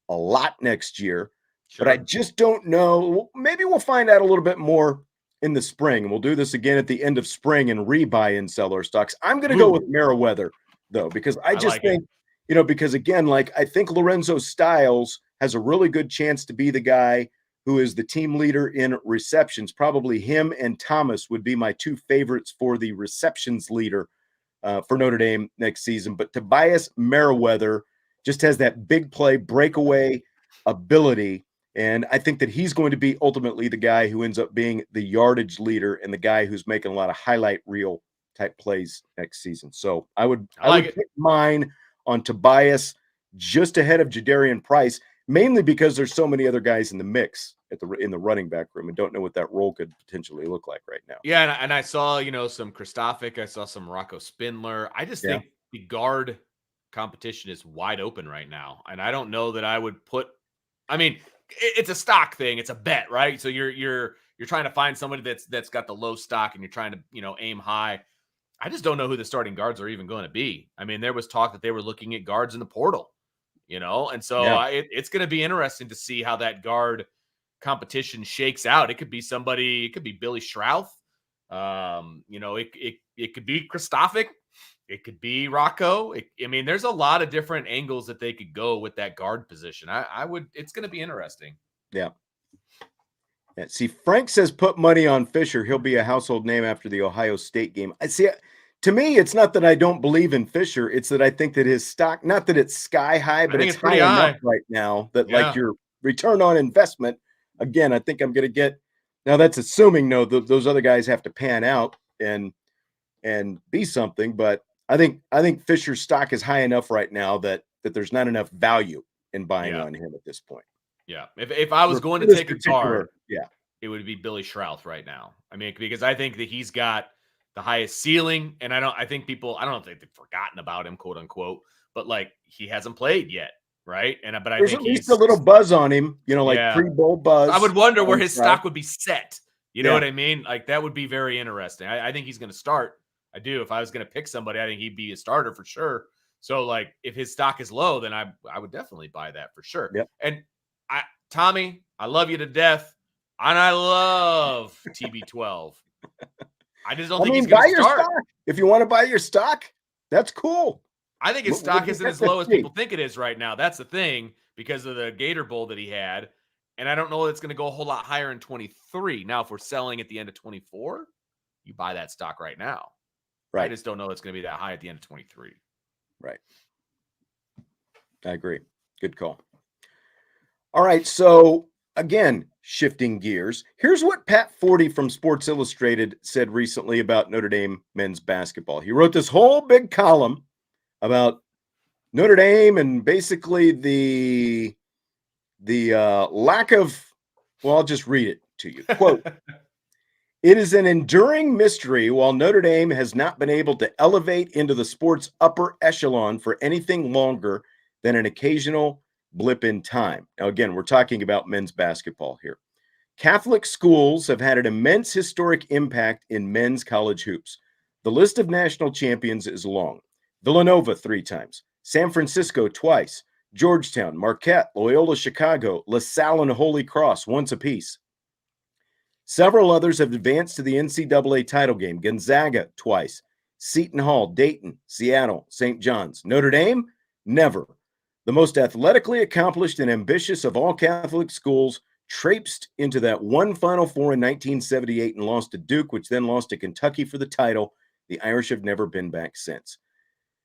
a lot next year. Sure. But I just don't know. Maybe we'll find out a little bit more in the spring. And we'll do this again at the end of spring and rebuy and sell our stocks. I'm going to go with Merriweather though, because I just think, because again, I think Lorenzo Styles has a really good chance to be the guy who is the team leader in receptions. Probably him and Thomas would be my 2 favorites for the receptions leader for Notre Dame next season. But Tobias Merriweather just has that big play breakaway ability. And I think that he's going to be ultimately the guy who ends up being the yardage leader and the guy who's making a lot of highlight reel type plays next season. So I would pick mine on Tobias just ahead of Jadarian Price, mainly because there's so many other guys in the mix in the running back room and don't know what that role could potentially look like right now. Yeah, and I saw, some Kristofic, I saw some Rocco Spindler. I just think the guard competition is wide open right now. And I don't know that I would it's a stock thing, it's a bet, right? So you're trying to find somebody that's got the low stock and you're trying to, aim high. I just don't know who the starting guards are even going to be. I mean, there was talk that they were looking at guards in the portal, and so it's going to be interesting to see how that guard competition shakes out. It could be somebody, it could be Billy Schrauth. It could be Kristofic. It could be Rocco. There's a lot of different angles that they could go with that guard position. It's going to be interesting. Yeah. See, Frank says put money on Fisher. He'll be a household name after the Ohio State game. I see. To me, it's not that I don't believe in Fisher. It's that I think that his stock, not that it's sky high, but it's pretty high enough right now that like your return on investment. Again, I think I'm going to get. Now that's assuming those other guys have to pan out and be something. But I think Fisher's stock is high enough right now that there's not enough value in buying on him at this point. Yeah. If I was going to take a guard, it would be Billy Schrauth right now. Because I think that he's got the highest ceiling, and I don't think they've forgotten about him, quote unquote, but like he hasn't played yet, right? But I think at least a little buzz on him, pre-bowl buzz. I would wonder where his stock would be set. You know what I mean? Like that would be very interesting. I think he's going to start. I do. If I was going to pick somebody, I think he'd be a starter for sure. So like if his stock is low, then I would definitely buy that for sure. Yep. And Tommy, I love you to death. And I love TB12. I just don't think he's going to start. Stock. If you want to buy your stock, that's cool. I think his stock isn't as low as people think it is right now. That's the thing, because of the Gator Bowl that he had. And I don't know that it's going to go a whole lot higher in 23. Now, if we're selling at the end of 24, you buy that stock right now. Right. I just don't know it's going to be that high at the end of 23. Right. I agree. Good call. All right. So again, shifting gears. Here's what Pat Forty from Sports Illustrated said recently about Notre Dame men's basketball. He wrote this whole big column about Notre Dame and basically the lack of, well, I'll just read it to you. Quote, "It is an enduring mystery while Notre Dame has not been able to elevate into the sport's upper echelon for anything longer than an occasional blip in time." Now, again, we're talking about men's basketball here. "Catholic schools have had an immense historic impact in men's college hoops. The list of national champions is long. Villanova 3 times, San Francisco twice, Georgetown, Marquette, Loyola Chicago, LaSalle, and Holy Cross once apiece. Several others have advanced to the NCAA title game. Gonzaga twice, Seton Hall, Dayton, Seattle, St. John's. Notre Dame, never. The most athletically accomplished and ambitious of all Catholic schools traipsed into that one Final Four in 1978 and lost to Duke, which then lost to Kentucky for the title. The Irish have never been back since.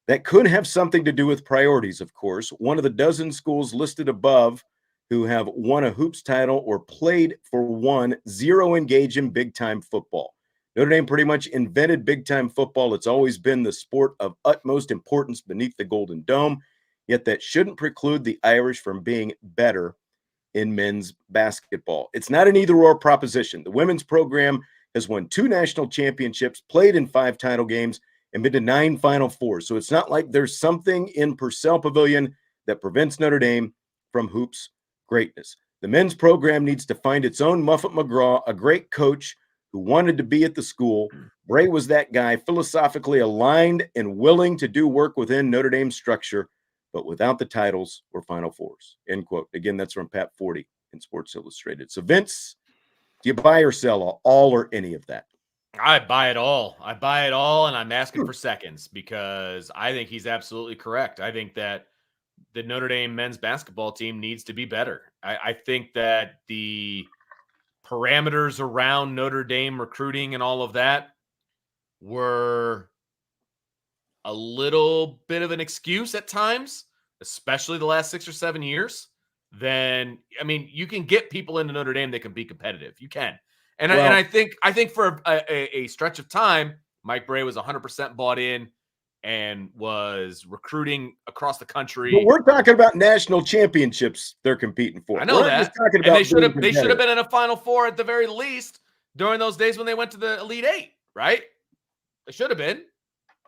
That could have something to do with priorities, of course. One of the dozen schools listed above who have won a hoops title or played for one, 0 engage in big-time football. Notre Dame pretty much invented big-time football. It's always been the sport of utmost importance beneath the Golden Dome, yet that shouldn't preclude the Irish from being better in men's basketball. It's not an either-or proposition. The women's program has won 2 national championships, played in 5 title games, and been to 9 Final Fours. So it's not like there's something in Purcell Pavilion that prevents Notre Dame from hoops greatness. The men's program needs to find its own Muffet McGraw, a great coach who wanted to be at the school. Bray was that guy, philosophically aligned and willing to do work within Notre Dame's structure, but without the titles or Final Fours." End quote. Again, that's from Pat Forty in Sports Illustrated. So Vince, do you buy or sell all or any of that? I buy it all. And I'm asking for seconds because I think he's absolutely correct. I think that the Notre Dame men's basketball team needs to be better. I think that the parameters around Notre Dame recruiting and all of that were a little bit of an excuse at times, especially the last 6 or 7 years. then I mean, you can get people into Notre Dame that can be competitive. You can. And I think for a stretch of time, Mike Brey was 100% bought in and was recruiting across the country. But we're talking about national championships they're competing for. I know that. Just talking and about they should have been in a Final Four at the very least during those days when they went to the Elite Eight, right? They should have been.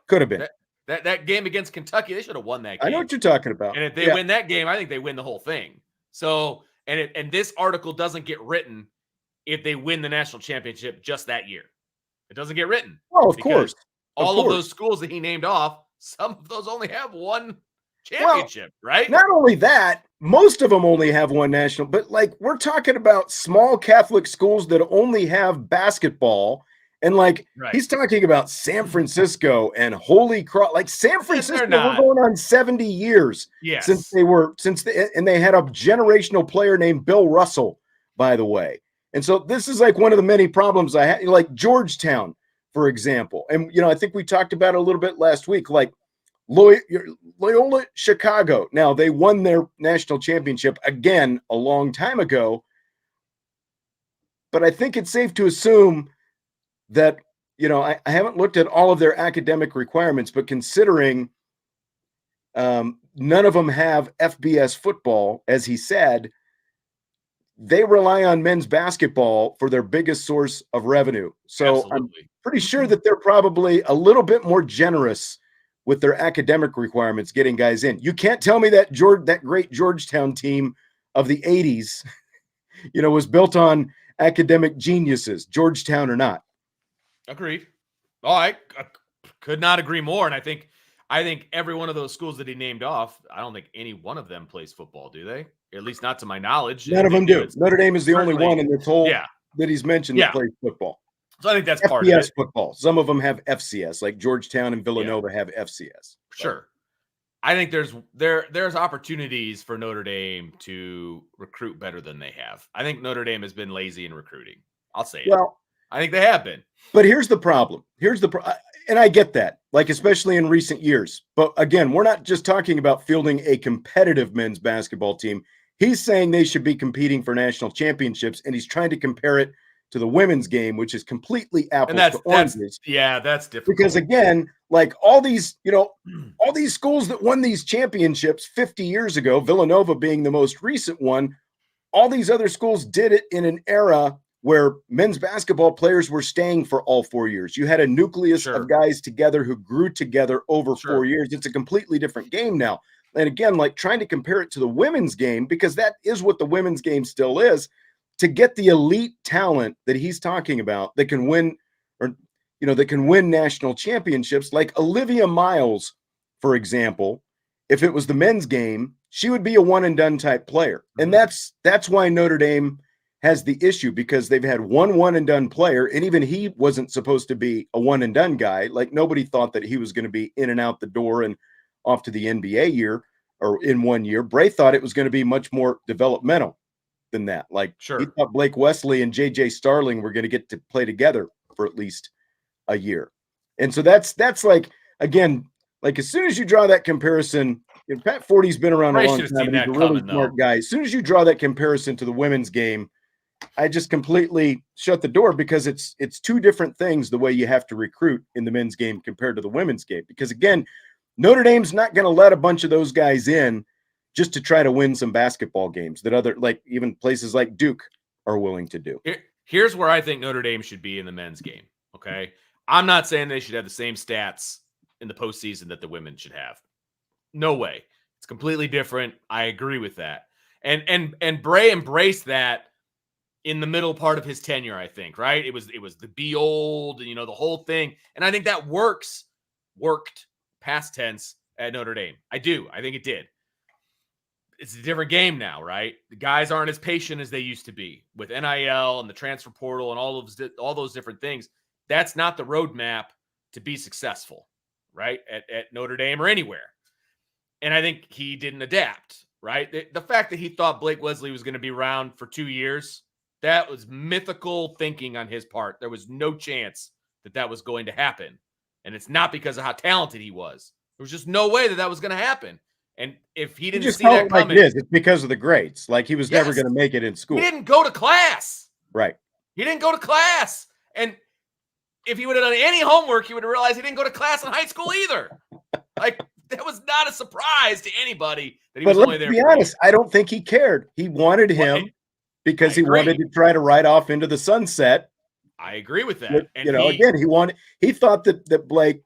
Could have been. That game against Kentucky, they should have won that game. I know what you're talking about. And if they win that game, I think they win the whole thing. So, and this article doesn't get written if they win the national championship just that year. It doesn't get written. Oh, of course. All of those schools that he named off, some of those only have one championship, right? Not only that, most of them only have one national, but like we're talking about small Catholic schools that only have basketball. And like he's talking about San Francisco and Holy Cross, like San Francisco, we're going on 70 years since they had a generational player named Bill Russell, by the way. And so this is like one of the many problems I had, like Georgetown, for example. And, I think we talked about it a little bit last week, like Loyola Chicago. Now, they won their national championship again a long time ago. But I think it's safe to assume that, I haven't looked at all of their academic requirements, but considering none of them have FBS football, as he said, they rely on men's basketball for their biggest source of revenue. So I'm pretty sure that they're probably a little bit more generous with their academic requirements getting guys in. You can't tell me that that great Georgetown team of the 80s, was built on academic geniuses, Georgetown or not. Agreed. Oh, I could not agree more. And I think every one of those schools that he named off, I don't think any one of them plays football, do they? At least not to my knowledge. None of them do. Notre Dame is the only one in this whole that he's mentioned that plays football. So I think that's part of it. FBS football. Some of them have FCS, like Georgetown and Villanova have FCS. Sure. I think there's opportunities for Notre Dame to recruit better than they have. I think Notre Dame has been lazy in recruiting. I'll say it. I think they have been. But here's the problem. And I get that, like, especially in recent years. But again, we're not just talking about fielding a competitive men's basketball team. He's saying they should be competing for national championships, and he's trying to compare it to the women's game, which is completely apples to oranges. That's difficult. Because again, like all these schools that won these championships 50 years ago, Villanova being the most recent one, all these other schools did it in an era where men's basketball players were staying for all 4 years. You had a nucleus of guys together who grew together over 4 years. It's a completely different game now. And again, like trying to compare it to the women's game, because that is what the women's game still is, to get the elite talent that he's talking about that can win, that can win national championships, like Olivia Miles, for example. If it was the men's game, she would be a one and done type player. And that's why Notre Dame has the issue, because they've had one and done player, and even he wasn't supposed to be a one and done guy. Like nobody thought that he was going to be in and out the door and off to the NBA year or in 1 year. Bray thought it was going to be much more developmental than that. Like he thought Blake Wesley and JJ Starling were going to get to play together for at least a year. And so that's like, again, like as soon as you draw that comparison, Pat Forty's been around a long time and he's a really smart guy. As soon as you draw that comparison to the women's game, I just completely shut the door, because it's two different things the way you have to recruit in the men's game compared to the women's game. Because again, Notre Dame's not going to let a bunch of those guys in just to try to win some basketball games that other, like even places like Duke are willing to do. Here's where I think Notre Dame should be in the men's game. Okay. I'm not saying they should have the same stats in the postseason that the women should have. No way. It's completely different. I agree with that. And Bray embraced that in the middle part of his tenure, I think, right? It was the be old, and the whole thing. And I think that worked past tense at Notre Dame. I do. I think it did. It's a different game now, right? The guys aren't as patient as they used to be with NIL and the transfer portal and all those different things. That's not the roadmap to be successful, right? At Notre Dame or anywhere. And I think he didn't adapt, right? The fact that he thought Blake Wesley was going to be around for 2 years, that was mythical thinking on his part. There was no chance that was going to happen. And it's not because of how talented he was. There was just no way that was going to happen. And if he You didn't just see call that it like coming, it is. It's because of the grades. Like he was never Yes. going to make it in he school. didn't go to class. Right. He didn't go to class. And if he would have done any homework, he would have realized he didn't go to class in high school either. Like, that was not a surprise to anybody that he But was only let's there be for a honest, year. I don't think he cared. He wanted him because I he wanted agree. to try to ride off into the sunset. I agree with that. With, And again, he thought that Blake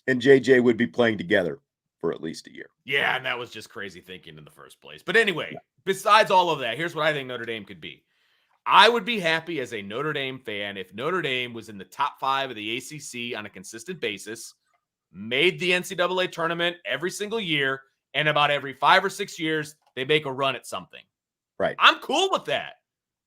and JJ would be playing together for at least a year. Yeah, and that was just crazy thinking in the first place. But anyway, besides all of that, here's what I think Notre Dame could be. I would be happy as a Notre Dame fan if Notre Dame was in the top 5 of the ACC on a consistent basis, made the NCAA tournament every single year, and about every 5 or 6 years, they make a run at something. Right. I'm cool with that.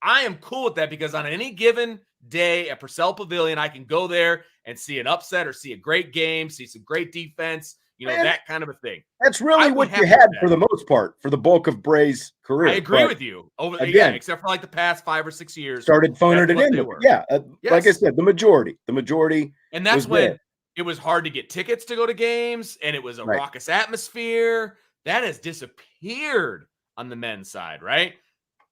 I am cool with that because on any given day at Purcell Pavilion, I can go there and see an upset or see a great game, see some great defense, that kind of a thing. That's really what you had for the most part, for the bulk of Bray's career. I agree with you. Except for like the past 5 or 6 years. Started phoning it in. Like I said, the majority. And that's when it was hard to get tickets to go to games, and it was a raucous atmosphere. That has disappeared on the men's side, right?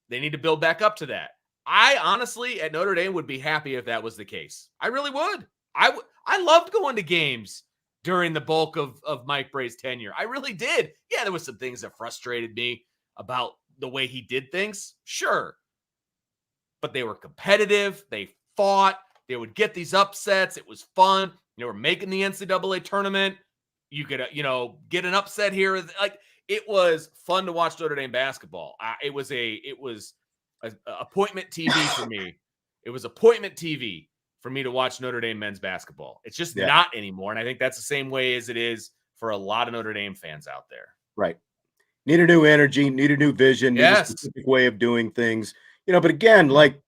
They need to build back up to that. I honestly, at Notre Dame, would be happy if that was the case. I really would. I loved going to games during the bulk of Mike Bray's tenure. I really did. Yeah, there was some things that frustrated me about the way he did things. Sure. But they were competitive. They fought. They would get these upsets. It was fun. They were making the NCAA tournament. You could, get an upset here. Like, it was fun to watch Notre Dame basketball. It was appointment TV for me. It was appointment TV for me to watch Notre Dame men's basketball. It's just not anymore. And I think that's the same way as it is for a lot of Notre Dame fans out there. Right. Need a new energy, need a new vision, need a specific way of doing things. But again, like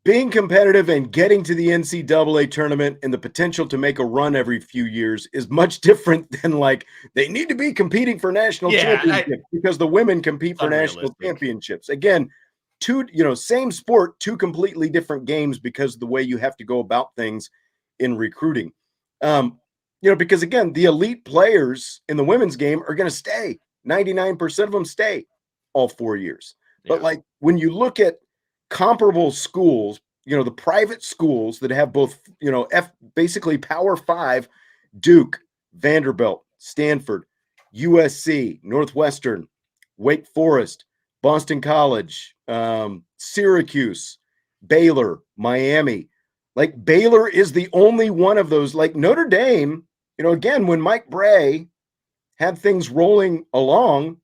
being competitive and getting to the NCAA tournament and the potential to make a run every few years is much different than like they need to be competing for national championships because the women compete for national championships. Again, same sport, 2 completely different games because of the way you have to go about things in recruiting. Because again, the elite players in the women's game are going to stay. 99% of them stay all 4 years. Yeah. But like when you look at comparable schools, the private schools that have both, basically Power 5, Duke, Vanderbilt, Stanford, USC, Northwestern, Wake Forest, Boston College, Syracuse, Baylor, Miami. Like Baylor is the only one of those. Like Notre Dame, again, when Mike Bray had things rolling along,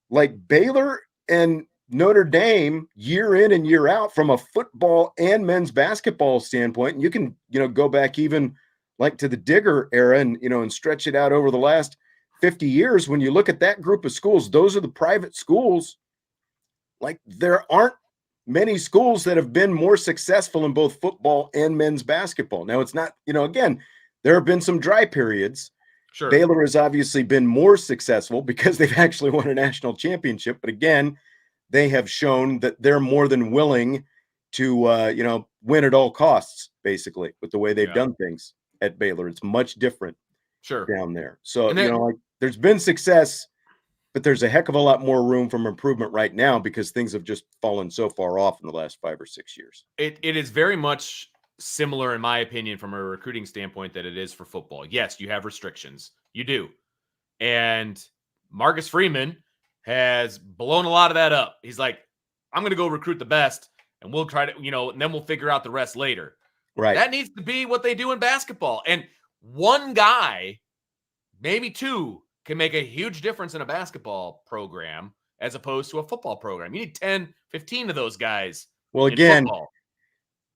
like Baylor and Notre Dame year in and year out from a football and men's basketball standpoint, and you can, go back even like to the Digger era and stretch it out over the last 50 years. When you look at that group of schools, those are the private schools. Like there aren't many schools that have been more successful in both football and men's basketball. Now it's not, again, there have been some dry periods. Sure. Baylor has obviously been more successful because they've actually won a national championship. But again, they have shown that they're more than willing to, win at all costs, basically, with the way they've done things at Baylor. It's much different down there. So, like there's been success, but there's a heck of a lot more room for improvement right now because things have just fallen so far off in the last 5 or 6 years. It is very much similar, in my opinion, from a recruiting standpoint that it is for football. Yes, you have restrictions. You do. And Marcus Freeman has blown a lot of that up. He's like, I'm going to go recruit the best and we'll try to, and then we'll figure out the rest later. Right. That needs to be what they do in basketball. And one guy, maybe 2, can make a huge difference in a basketball program as opposed to a football program. You need 10, 15 of those guys. Well, again,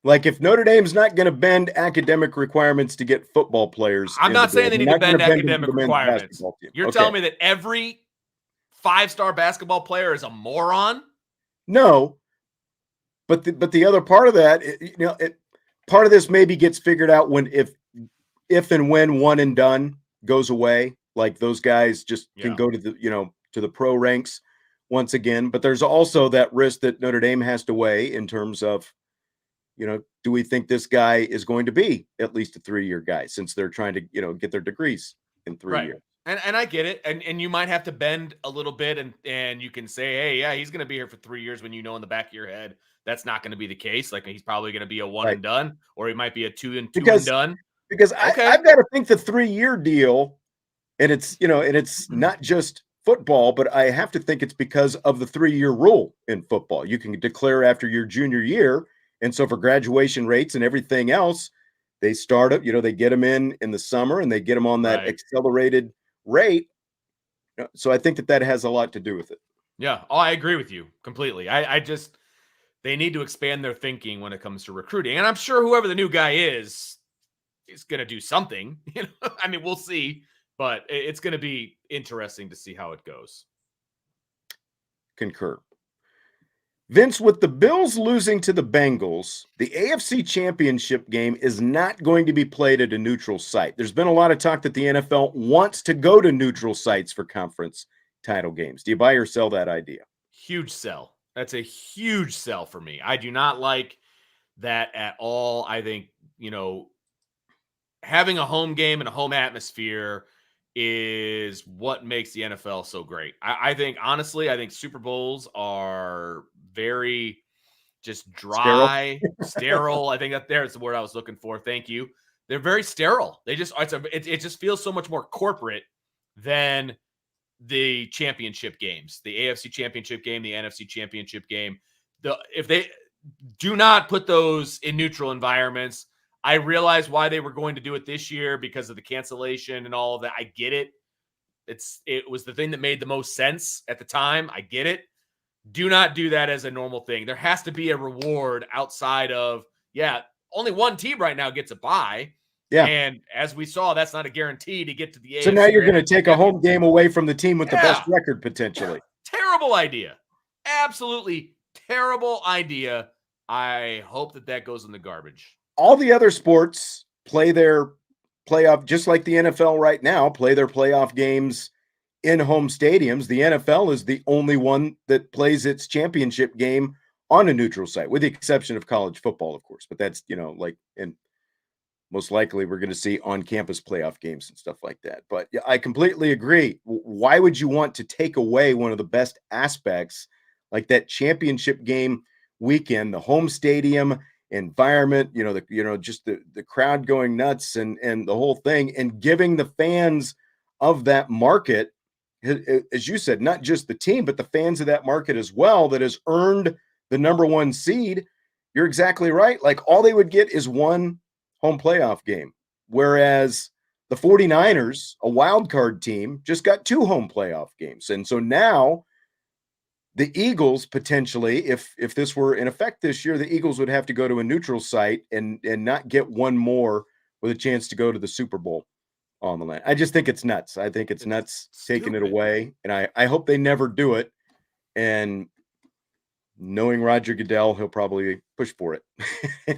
like if Notre Dame's not going to bend academic requirements to get football players. I'm not saying they need to bend academic requirements. You're telling me that every 5-star basketball player is a moron? No, but the other part of that, part of this maybe gets figured out when if and when one and done goes away, like those guys just can go to the to the pro ranks once again. But there's also that risk that Notre Dame has to weigh in terms of, do we think this guy is going to be at least a 3-year guy since they're trying to get their degrees in 3 years? And I get it. And you might have to bend a little bit and you can say, hey, yeah, he's going to be here for 3 years when you know in the back of your head that's not going to be the case. Like he's probably going to be a one and done, or he might be a two and because done. Okay. I've got to think the 3-year deal, and it's not just football, but I have to think it's because of the 3-year rule in football. You can declare after your junior year, and so for graduation rates and everything else, they start up. They get them in the summer, and they get them on that accelerated rate. So I think that has a lot to do with it. Yeah. Oh, I agree with you completely. I just, they need to expand their thinking when it comes to recruiting. And I'm sure whoever the new guy is going to do something. I mean, we'll see, but it's going to be interesting to see how it goes. Concur. Vince, with the Bills losing to the Bengals, the AFC Championship game is not going to be played at a neutral site. There's been a lot of talk that the NFL wants to go to neutral sites for conference title games. Do you buy or sell that idea? Huge sell. That's a huge sell for me. I do not like that at all. I think, having a home game and a home atmosphere is what makes the NFL so great. I think, honestly, Super Bowls are very just dry, sterile. I think there's the word I was looking for. Thank you. They're very sterile. They just, it just feels so much more corporate than the championship games, the AFC championship game, the NFC championship game. If they do not put those in neutral environments, I realize why they were going to do it this year because of the cancellation and all of that. I get it. It was the thing that made the most sense at the time. I get it. Do not do that as a normal thing. There has to be a reward outside of, only one team right now gets a bye. Yeah. And as we saw, that's not a guarantee to get to the AFC. So now you're going to take a home game away from the team with the best record potentially. Terrible idea. Absolutely terrible idea. I hope that goes in the garbage. All the other sports play their playoff, just like the NFL right now, play their playoff games in home stadiums. The NFL is the only one that plays its championship game on a neutral site, with the exception of college football, of course. But that's, and most likely we're going to see on-campus playoff games and stuff like that. But yeah, I completely agree. Why would you want to take away one of the best aspects, like that championship game weekend, the home stadium environment, just the crowd going nuts and the whole thing, and giving the fans of that market, as you said, not just the team, but the fans of that market as well, that has earned the number one seed. You're exactly right. Like, all they would get is one home playoff game, whereas the 49ers, a wild card team, just got 2 home playoff games. And so now the Eagles, potentially, if this were in effect this year, the Eagles would have to go to a neutral site and not get one more with a chance to go to the Super Bowl on the land. I just think it's nuts. I think it's nuts taking it away, and I hope they never do it. And knowing Roger Goodell, he'll probably push for it.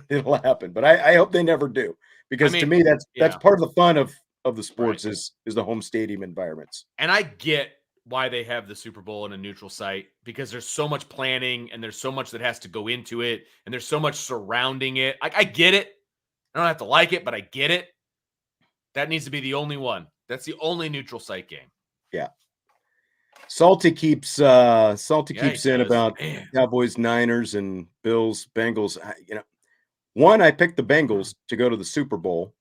It'll happen, but I hope they never do, because to me that's part of the fun of the sports, is the home stadium environments. And I get why they have the Super Bowl in a neutral site, because there's so much planning and there's so much that has to go into it, and there's so much surrounding it. I get it. I don't have to like it, but I get it. That needs to be the only one. That's the only neutral site game. Yeah. Salty keeps in about Cowboys, Niners, and Bills, Bengals. One, I picked the Bengals to go to the Super Bowl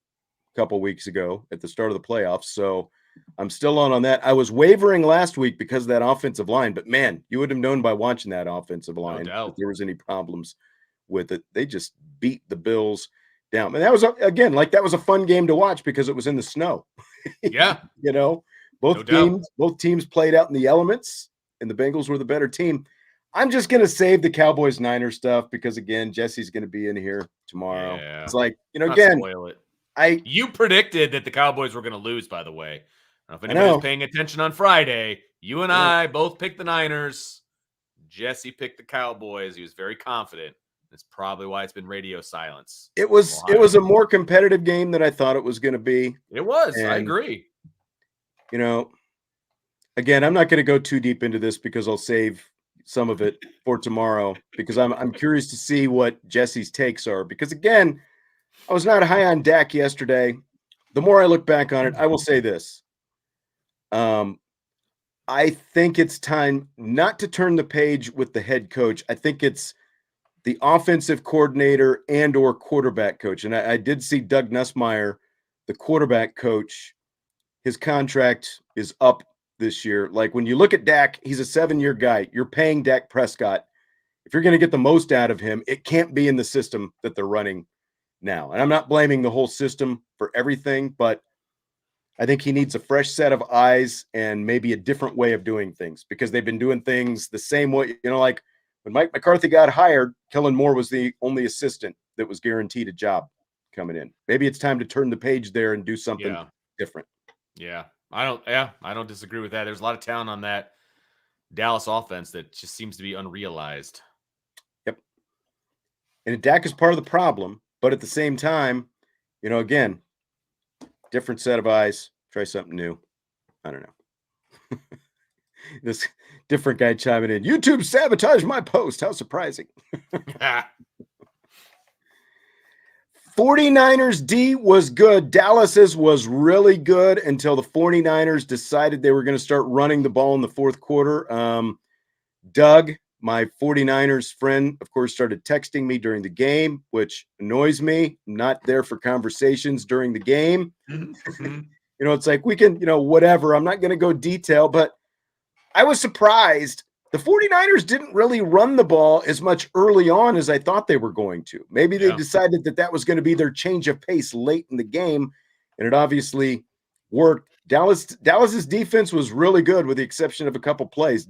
a couple weeks ago at the start of the playoffs, so I'm still on that. I was wavering last week because of that offensive line, but man, you would have known by watching that offensive line if there was any problems with it. They just beat the Bills down. And that was, again, that was a fun game to watch because it was in the snow. Yeah. Both teams played out in the elements, and the Bengals were the better team. I'm just going to save the Cowboys-Niners stuff because, again, Jesse's going to be in here tomorrow. Yeah. It's like, again, spoil it. You predicted that the Cowboys were going to lose, by the way. I don't know if anybody's paying attention on Friday. You and I both picked the Niners. Jesse picked the Cowboys. He was very confident. That's probably why it's been radio silence. It was a more competitive game than I thought it was going to be. It was. And, I agree. Again, I'm not going to go too deep into this because I'll save some of it for tomorrow, because I'm curious to see what Jesse's takes are. Because, again, I was not high on Dak yesterday. The more I look back on it, I will say this. I think it's time not to turn the page with the head coach. I think it's the offensive coordinator and or quarterback coach. And I did see Doug Nussmeier, the quarterback coach, his contract is up this year. Like when you look at Dak, he's a 7-year guy. You're paying Dak Prescott. If you're going to get the most out of him, it can't be in the system that they're running now. And I'm not blaming the whole system for everything, but I think he needs a fresh set of eyes and maybe a different way of doing things because they've been doing things the same way. Like when Mike McCarthy got hired, Kellen Moore was the only assistant that was guaranteed a job coming in. Maybe it's time to turn the page there and do something different. Yeah. I don't disagree with that. There's a lot of talent on that Dallas offense that just seems to be unrealized. Yep. And Dak is part of the problem, but at the same time, again, different set of eyes, try something new. I don't know. This different guy chiming in. YouTube sabotaged my post. How surprising. 49ers D was good. Dallas's was really good until the 49ers decided they were going to start running the ball in the fourth quarter. Doug, my 49ers friend, of course, started texting me during the game, which annoys me. I'm not there for conversations during the game. It's like we can, whatever. I'm not going to go detail, but I was surprised. The 49ers didn't really run the ball as much early on as I thought they were going to. Maybe they decided that was going to be their change of pace late in the game, and it obviously worked. Dallas's defense was really good with the exception of a couple plays.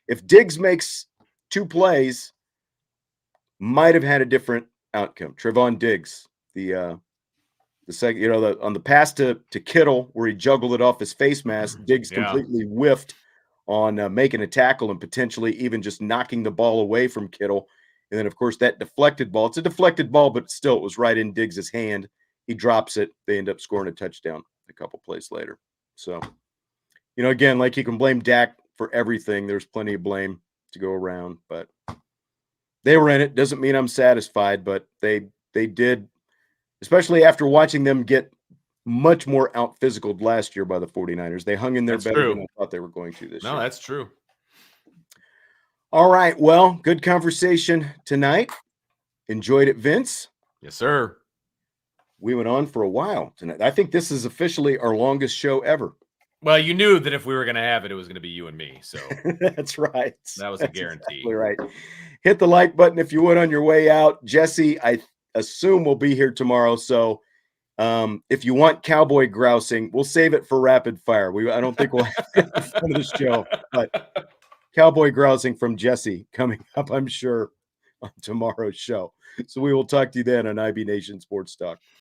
If Diggs makes 2 plays, might have had a different outcome. Trevon Diggs, the second, on the pass to Kittle where he juggled it off his face mask, Diggs completely whiffed on making a tackle and potentially even just knocking the ball away from Kittle. And then, of course, that deflected ball. It's a deflected ball, but still it was right in Diggs' hand. He drops it. They end up scoring a touchdown a couple plays later. So, again, like you can blame Dak for everything. There's plenty of blame to go around, but they were in it. Doesn't mean I'm satisfied, but they did, especially after watching them get much more out physicaled last year by the 49ers. They hung in there better than I thought they were going to this year. No, that's true. All right. Well, good conversation tonight. Enjoyed it, Vince. Yes, sir. We went on for a while tonight. I think this is officially our longest show ever. Well, you knew that if we were going to have it, it was going to be you and me. So that's right. That was a guarantee. Exactly right. Hit the like button if you would on your way out. Jesse, I assume will be here tomorrow. So if you want cowboy grousing, we'll save it for rapid fire. I don't think we'll have it in front of the show, but cowboy grousing from Jesse coming up, I'm sure, on tomorrow's show. So we will talk to you then on IB Nation Sports Talk.